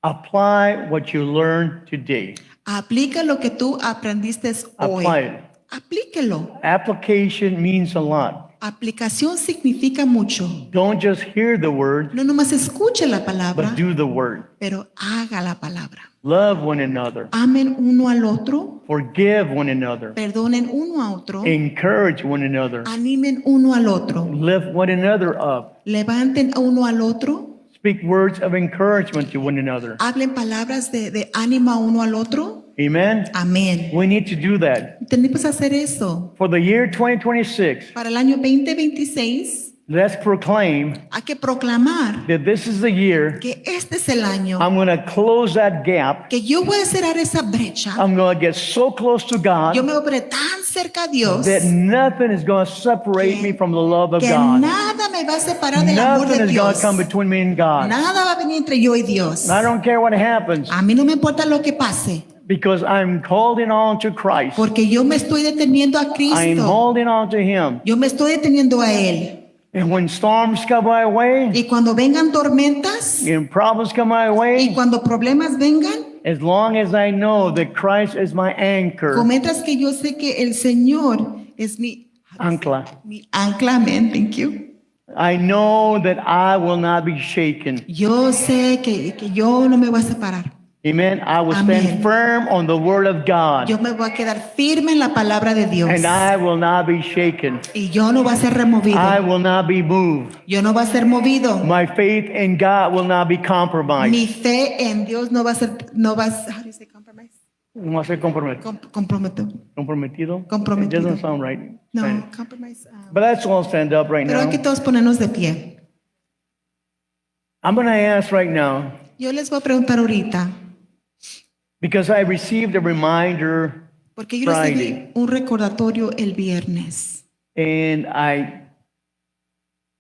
Speaker 3: apply what you learned today.
Speaker 2: aplica lo que tú aprendiste hoy.
Speaker 3: Apply it.
Speaker 2: Aplíquelo.
Speaker 3: Application means a lot.
Speaker 2: Aplicación significa mucho.
Speaker 3: Don't just hear the word,
Speaker 2: No nomás escuche la palabra,
Speaker 3: but do the word.
Speaker 2: pero haga la palabra.
Speaker 3: Love one another.
Speaker 2: Amen uno al otro,
Speaker 3: Forgive one another.
Speaker 2: perdonen uno a otro,
Speaker 3: Encourage one another.
Speaker 2: animen uno al otro,
Speaker 3: Lift one another up.
Speaker 2: levanten a uno al otro,
Speaker 3: Speak words of encouragement to one another.
Speaker 2: hablen palabras de ánimo a uno al otro.
Speaker 3: Amen.
Speaker 2: Amén.
Speaker 3: We need to do that.
Speaker 2: Tenemos que hacer eso.
Speaker 3: For the year 2026,
Speaker 2: Para el año 2026,
Speaker 3: let's proclaim
Speaker 2: Hay que proclamar
Speaker 3: that this is the year
Speaker 2: que este es el año
Speaker 3: I'm going to close that gap.
Speaker 2: que yo voy a cerrar esa brecha.
Speaker 3: I'm going to get so close to
Speaker 2: Yo
Speaker 3: God
Speaker 2: me voy a poner tan cerca a Dios
Speaker 3: that nothing is going to separate me from the love of
Speaker 2: que
Speaker 3: God.
Speaker 2: nada me va a separar del amor
Speaker 3: Nothing
Speaker 2: de
Speaker 3: is going to
Speaker 2: Dios.
Speaker 3: come between me and God.
Speaker 2: Nada va a venir entre yo y Dios.
Speaker 3: I don't care what happens
Speaker 2: A mí no me importa lo que pase,
Speaker 3: because I'm holding on to Christ.
Speaker 2: porque yo me estoy deteniendo a
Speaker 3: I'm
Speaker 2: Cristo.
Speaker 3: holding on to Him.
Speaker 2: Yo me estoy deteniendo a Él.
Speaker 3: And when storms come my way
Speaker 2: Y cuando vengan tormentas
Speaker 3: and problems come my
Speaker 2: y
Speaker 3: way,
Speaker 2: cuando problemas vengan,
Speaker 3: as long as I know that Christ is my anchor,
Speaker 2: mientras que yo sé que el Señor es mi
Speaker 3: ancla,
Speaker 2: ancla, amén, thank you.
Speaker 3: I know that I will not be shaken.
Speaker 2: Yo sé que yo no me voy a separar.
Speaker 3: Amen. I will
Speaker 2: Amen.
Speaker 3: stand firm on the word of God,
Speaker 2: Yo me voy a quedar firme en la palabra de Dios.
Speaker 3: and I will not be shaken.
Speaker 2: Y yo no voy a ser removido.
Speaker 3: I will not be moved.
Speaker 2: Yo no voy a ser movido.
Speaker 3: My faith in God will not be
Speaker 2: Mi
Speaker 3: compromised.
Speaker 2: fe en Dios no va a ser, how do you say compromise?
Speaker 3: No va a ser
Speaker 2: Comprometido.
Speaker 3: comprometido.
Speaker 2: Comprometido.
Speaker 3: It doesn't sound right.
Speaker 2: No, compromise.
Speaker 3: But let's all stand up right
Speaker 2: Pero hay que
Speaker 3: now.
Speaker 2: todos ponernos de pie.
Speaker 3: I'm going to ask right now,
Speaker 2: Yo les voy a preguntar ahorita,
Speaker 3: because I received a reminder
Speaker 2: porque yo recibí
Speaker 3: Friday.
Speaker 2: un recordatorio el viernes.
Speaker 3: and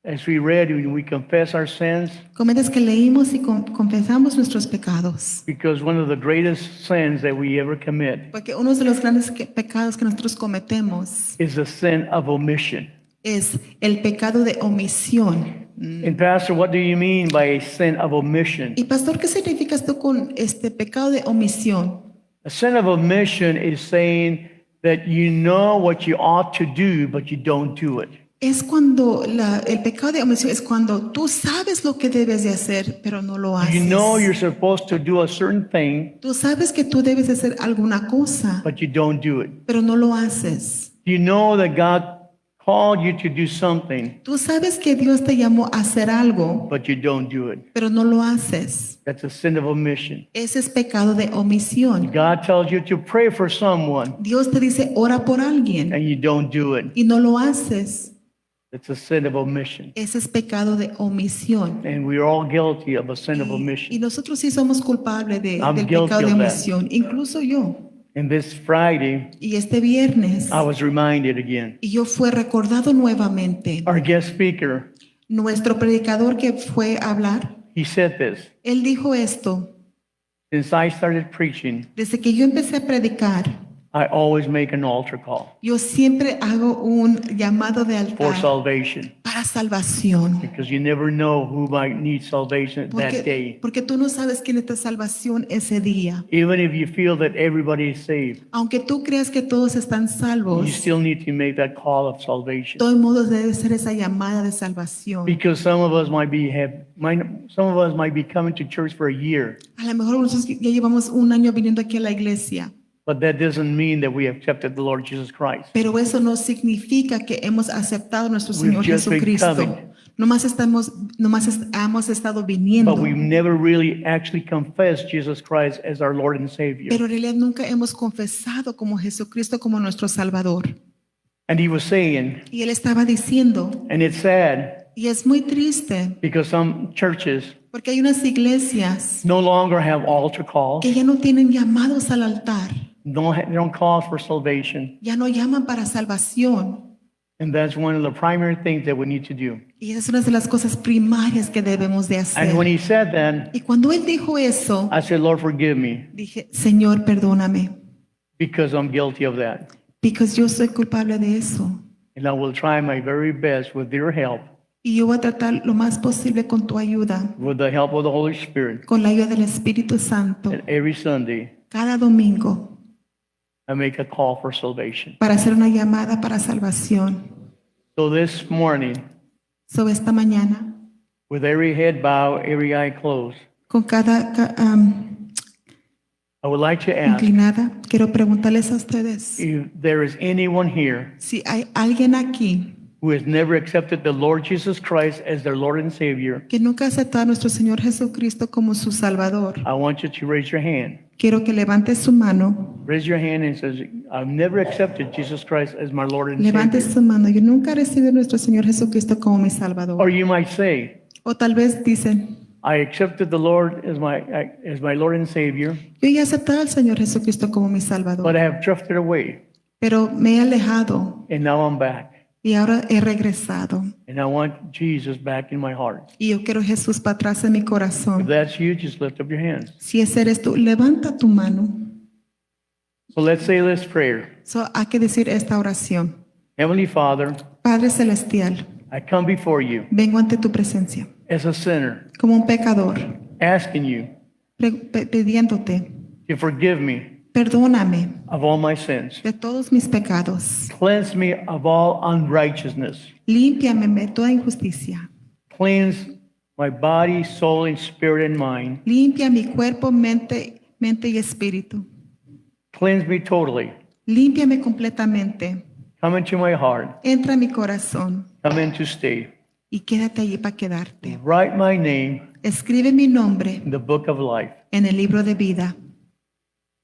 Speaker 3: as we read, we confess our sins,
Speaker 2: Comentas que leímos y confesamos nuestros pecados.
Speaker 3: because one of the greatest sins that we ever commit
Speaker 2: Porque uno de los grandes pecados que nosotros cometemos
Speaker 3: is the sin of omission.
Speaker 2: es el pecado de omisión.
Speaker 3: And Pastor, what do you mean by a sin of omission?
Speaker 2: Y pastor, ¿qué significa esto con este pecado de omisión?
Speaker 3: A sin of omission is saying that you know what you ought to do, but you don't do it.
Speaker 2: Es cuando el pecado de omisión es cuando tú sabes lo que debes de hacer, pero no lo haces.
Speaker 3: You know you're supposed to do a certain thing,
Speaker 2: Tú sabes que tú debes de hacer alguna cosa,
Speaker 3: but you don't do it.
Speaker 2: pero no lo haces.
Speaker 3: You know that God called you to do something,
Speaker 2: Tú sabes que Dios te llamó a hacer algo,
Speaker 3: but you don't do it.
Speaker 2: pero no lo haces.
Speaker 3: That's a sin of omission.
Speaker 2: Ese es pecado de omisión.
Speaker 3: God tells you to pray for someone,
Speaker 2: Dios te dice, ora por alguien,
Speaker 3: and you don't do it.
Speaker 2: y no lo haces.
Speaker 3: It's a sin of omission.
Speaker 2: Ese es pecado de omisión.
Speaker 3: And we are all guilty of a sin of
Speaker 2: Y
Speaker 3: omission.
Speaker 2: nosotros sí somos culpables
Speaker 3: I'm
Speaker 2: del
Speaker 3: guilty
Speaker 2: pecado de
Speaker 3: of that.
Speaker 2: omisión, incluso yo.
Speaker 3: And this Friday,
Speaker 2: Y este viernes,
Speaker 3: I was reminded again.
Speaker 2: y yo fue recordado nuevamente.
Speaker 3: Our guest speaker,
Speaker 2: Nuestro predicador que fue a hablar,
Speaker 3: he said this.
Speaker 2: él dijo esto:
Speaker 3: Since I started preaching,
Speaker 2: desde que yo empecé a predicar,
Speaker 3: I always make an altar call
Speaker 2: yo siempre hago un llamado de
Speaker 3: for
Speaker 2: altar
Speaker 3: salvation,
Speaker 2: para salvación.
Speaker 3: because you never know who might need salvation that day.
Speaker 2: Porque tú no sabes quién necesita salvación ese día.
Speaker 3: Even if you feel that everybody is saved,
Speaker 2: Aunque tú creas que todos están
Speaker 3: you
Speaker 2: salvos,
Speaker 3: still need to make that call of salvation.
Speaker 2: de todos modos debe ser esa llamada de salvación.
Speaker 3: Because some of us might be coming to church for a year,
Speaker 2: A lo mejor nosotros ya llevamos un año viniendo aquí a la iglesia,
Speaker 3: but that doesn't mean that we accepted the Lord Jesus Christ.
Speaker 2: pero eso no significa que hemos aceptado a nuestro
Speaker 3: We've
Speaker 2: Señor
Speaker 3: just been
Speaker 2: Jesucristo.
Speaker 3: coming.
Speaker 2: Hemos estado viniendo,
Speaker 3: But we've never really actually confessed Jesus Christ as our Lord and Savior.
Speaker 2: pero en realidad nunca hemos confesado como Jesucristo como nuestro Salvador.
Speaker 3: And he was saying,
Speaker 2: Y él estaba diciendo,
Speaker 3: and it's sad
Speaker 2: y es muy triste,
Speaker 3: because some churches
Speaker 2: porque hay unas iglesias
Speaker 3: no longer have altar calls,
Speaker 2: que ya no tienen llamados al altar,
Speaker 3: they don't call for salvation.
Speaker 2: ya no llaman para salvación.
Speaker 3: And that's one of the primary things that we need to do.
Speaker 2: Y esa es una de las cosas primarias que debemos de hacer.
Speaker 3: And when he said that,
Speaker 2: Y cuando él dijo eso,
Speaker 3: I said, Lord, forgive me
Speaker 2: dije, Señor, perdóname,
Speaker 3: because I'm guilty of that.
Speaker 2: porque yo soy culpable de eso.
Speaker 3: And I will try my very best with your help,
Speaker 2: Y yo voy a tratar lo más posible con tu ayuda,
Speaker 3: with the help of the Holy Spirit.
Speaker 2: con la ayuda del Espíritu Santo,
Speaker 3: And every Sunday,
Speaker 2: cada domingo,
Speaker 3: I make a call for salvation.
Speaker 2: para hacer una llamada para salvación.
Speaker 3: So this morning,
Speaker 2: Sobre esta mañana,
Speaker 3: with every head bowed, every eye closed,
Speaker 2: con cada
Speaker 3: I would like to ask
Speaker 2: inclinada, quiero preguntarles a ustedes
Speaker 3: if there is anyone here
Speaker 2: si hay alguien aquí
Speaker 3: who has never accepted the Lord Jesus Christ as their Lord and Savior.
Speaker 2: que nunca ha aceptado a nuestro Señor Jesucristo como su Salvador.
Speaker 3: I want you to raise your hand.
Speaker 2: quiero que levante su mano.
Speaker 3: Raise your hand and says, I've never accepted Jesus Christ as my Lord and
Speaker 2: Levante
Speaker 3: Savior.
Speaker 2: su mano. Yo nunca he recibido a nuestro Señor Jesucristo como mi
Speaker 3: Or
Speaker 2: Salvador.
Speaker 3: you might say,
Speaker 2: O tal vez dicen,
Speaker 3: I accepted the Lord as my Lord and Savior,
Speaker 2: yo ya he aceptado al Señor Jesucristo como mi
Speaker 3: but
Speaker 2: Salvador,
Speaker 3: I have drifted away,
Speaker 2: pero me he alejado
Speaker 3: and now I'm back.
Speaker 2: y ahora he regresado.
Speaker 3: And I want Jesus back in my heart.
Speaker 2: Y yo quiero Jesús para atrás en mi
Speaker 3: If
Speaker 2: corazón.
Speaker 3: that's you, just lift up your hands.
Speaker 2: Si ese eres tú, levanta tu mano.
Speaker 3: So let's say this prayer.
Speaker 2: So, hay que decir esta oración.
Speaker 3: Heavenly Father,
Speaker 2: Padre Celestial,
Speaker 3: I come before you
Speaker 2: vengo ante tu presencia
Speaker 3: as a sinner,
Speaker 2: como un pecador,
Speaker 3: asking you
Speaker 2: pidiéndote,
Speaker 3: to forgive me
Speaker 2: perdóname
Speaker 3: of all my sins.
Speaker 2: de todos mis pecados.
Speaker 3: Cleanse me of all unrighteousness.
Speaker 2: Límpiame de toda injusticia.
Speaker 3: Cleanse my body, soul, and spirit and mind.
Speaker 2: Limpia mi cuerpo, mente y espíritu.
Speaker 3: Cleanse me totally.
Speaker 2: Límpiame completamente.
Speaker 3: Come into my heart.
Speaker 2: Entra a mi corazón
Speaker 3: Come in to stay.
Speaker 2: y quédate allí para quedarte.
Speaker 3: Write my name
Speaker 2: Escribe mi nombre
Speaker 3: in the book of life.
Speaker 2: en el libro de vida.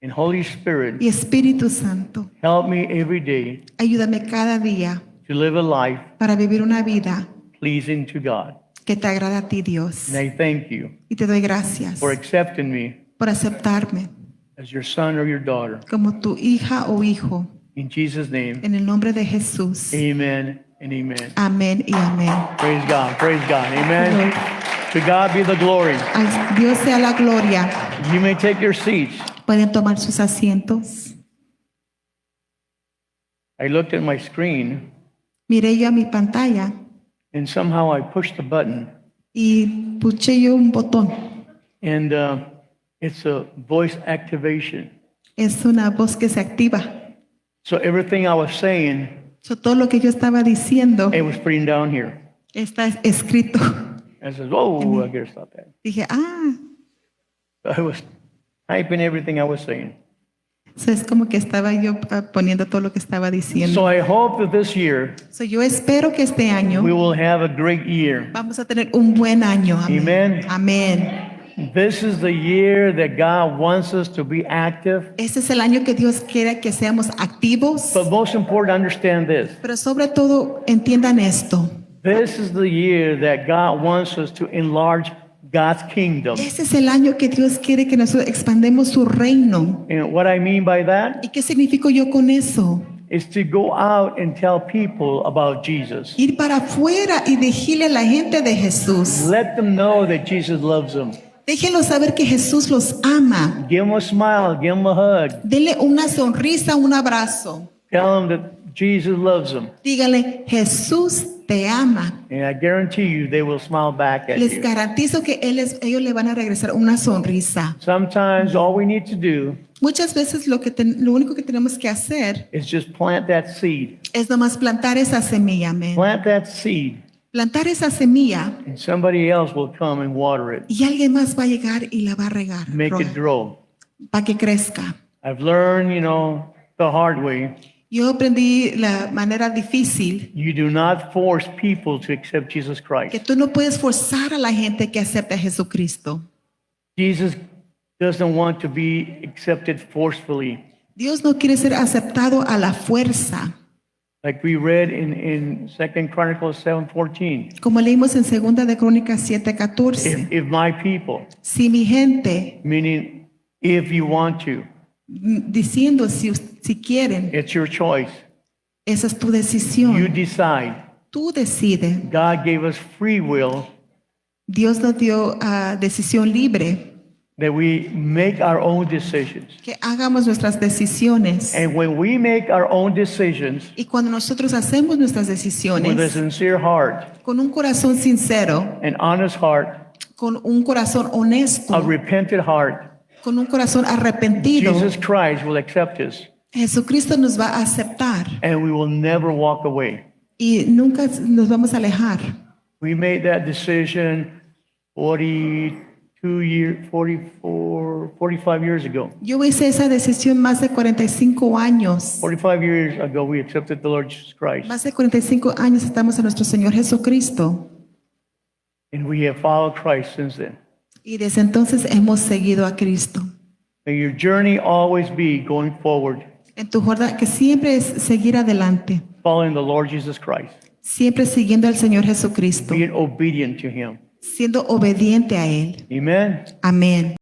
Speaker 3: And Holy Spirit,
Speaker 2: Y Espíritu Santo,
Speaker 3: help me every day
Speaker 2: ayúdame cada día
Speaker 3: to live a life
Speaker 2: para vivir una vida
Speaker 3: pleasing to God.
Speaker 2: que te agrada a ti, Dios.
Speaker 3: And I thank you
Speaker 2: Y te doy gracias
Speaker 3: for accepting me
Speaker 2: por aceptarme
Speaker 3: as your son or your daughter.
Speaker 2: como tu hija o hijo.
Speaker 3: In Jesus' name,
Speaker 2: En el nombre de Jesús.
Speaker 3: amen and amen.
Speaker 2: Amén y amén.
Speaker 3: Praise God, praise God, amen. To God be the glory.
Speaker 2: A Dios sea la gloria.
Speaker 3: You may take your seats.
Speaker 2: Pueden tomar sus asientos.
Speaker 3: I looked at my screen
Speaker 2: Miré yo a mi pantalla
Speaker 3: and somehow I pushed the button
Speaker 2: y puché yo un botón.
Speaker 3: and it's a voice activation.
Speaker 2: Es una voz que se activa.
Speaker 3: So everything I was saying,
Speaker 2: So, todo lo que yo estaba diciendo
Speaker 3: it was putting down here.
Speaker 2: está escrito.
Speaker 3: I said, whoa, I gotta stop that.
Speaker 2: Dije,
Speaker 3: I was typing everything I was saying.
Speaker 2: so es como que estaba yo poniendo todo lo que estaba diciendo.
Speaker 3: So I hope that this year
Speaker 2: So, yo espero que este año
Speaker 3: we will have a great year.
Speaker 2: vamos a tener un buen año. Amén.
Speaker 3: Amen.
Speaker 2: Amén.
Speaker 3: This is the year that God wants us to be active.
Speaker 2: Este es el año que Dios quiere que seamos activos.
Speaker 3: But most important, understand this.
Speaker 2: Pero sobre todo, entiendan esto.
Speaker 3: This is the year that God wants us to enlarge God's kingdom.
Speaker 2: Este es el año que Dios quiere que nosotros expandemos su reino.
Speaker 3: And what I mean by that
Speaker 2: ¿Y qué significo yo con eso?
Speaker 3: is to go out and tell people about Jesus.
Speaker 2: Ir para afuera y decirle a la gente de Jesús.
Speaker 3: Let them know that Jesus loves them.
Speaker 2: Déjenlos saber que Jesús los ama.
Speaker 3: Give them a smile, give them a hug.
Speaker 2: Denle una sonrisa, un abrazo.
Speaker 3: Tell them that Jesus loves them.
Speaker 2: Díganle, Jesús te ama.
Speaker 3: And I guarantee you they will smile back at
Speaker 2: Les
Speaker 3: you.
Speaker 2: garantizo que ellos le van a regresar una sonrisa.
Speaker 3: Sometimes all we need to do
Speaker 2: Muchas veces lo único que tenemos que hacer
Speaker 3: is just plant that seed.
Speaker 2: es nomás plantar esa semilla, amén.
Speaker 3: Plant that seed,
Speaker 2: Plantar esa semilla
Speaker 3: and somebody else will come and water it,
Speaker 2: y alguien más va a llegar y la va a regar
Speaker 3: make it grow.
Speaker 2: para que crezca.
Speaker 3: I've learned, the hard way.
Speaker 2: Yo aprendí la manera difícil
Speaker 3: You do not force people to accept Jesus
Speaker 2: que
Speaker 3: Christ.
Speaker 2: tú no puedes forzar a la gente que acepte a Jesucristo.
Speaker 3: Jesus doesn't want to be accepted forcefully.
Speaker 2: Dios no quiere ser aceptado a la fuerza.
Speaker 3: Like we read in 2 Chronicles 7:14.
Speaker 2: Como leímos en 2 de Crónicas 7:14.
Speaker 3: If my people,
Speaker 2: Si mi gente,
Speaker 3: meaning if you want to,
Speaker 2: diciendo si quieren,
Speaker 3: it's your choice.
Speaker 2: esa es tu
Speaker 3: You
Speaker 2: decisión.
Speaker 3: decide.
Speaker 2: Tú decides.
Speaker 3: God gave us free will
Speaker 2: Dios nos dio decisión libre,
Speaker 3: that we make our own decisions.
Speaker 2: que hagamos nuestras decisiones.
Speaker 3: And when we make our own decisions
Speaker 2: Y cuando nosotros hacemos nuestras
Speaker 3: with a
Speaker 2: decisiones
Speaker 3: sincere heart,
Speaker 2: con un corazón sincero,
Speaker 3: an honest heart,
Speaker 2: con un corazón honesto,
Speaker 3: a repentant heart,
Speaker 2: con un corazón arrepentido,
Speaker 3: Jesus Christ will accept us
Speaker 2: Jesucristo nos va a aceptar
Speaker 3: and we will never walk away.
Speaker 2: y nunca nos vamos a alejar.
Speaker 3: We made that decision 45 years ago.
Speaker 2: Yo hice esa decisión más de 45 años.
Speaker 3: 45 years ago, we accepted the Lord Jesus Christ.
Speaker 2: Más de 45 años estamos a nuestro Señor Jesucristo
Speaker 3: And we have followed Christ since then.
Speaker 2: y desde entonces hemos seguido a Cristo.
Speaker 3: May your journey always be going forward,
Speaker 2: En tu jornada, que siempre es seguir adelante,
Speaker 3: following the Lord Jesus Christ,
Speaker 2: siempre siguiendo al Señor Jesucristo,
Speaker 3: being obedient to Him.
Speaker 2: siendo obediente a Él.
Speaker 3: Amen.
Speaker 2: Amén.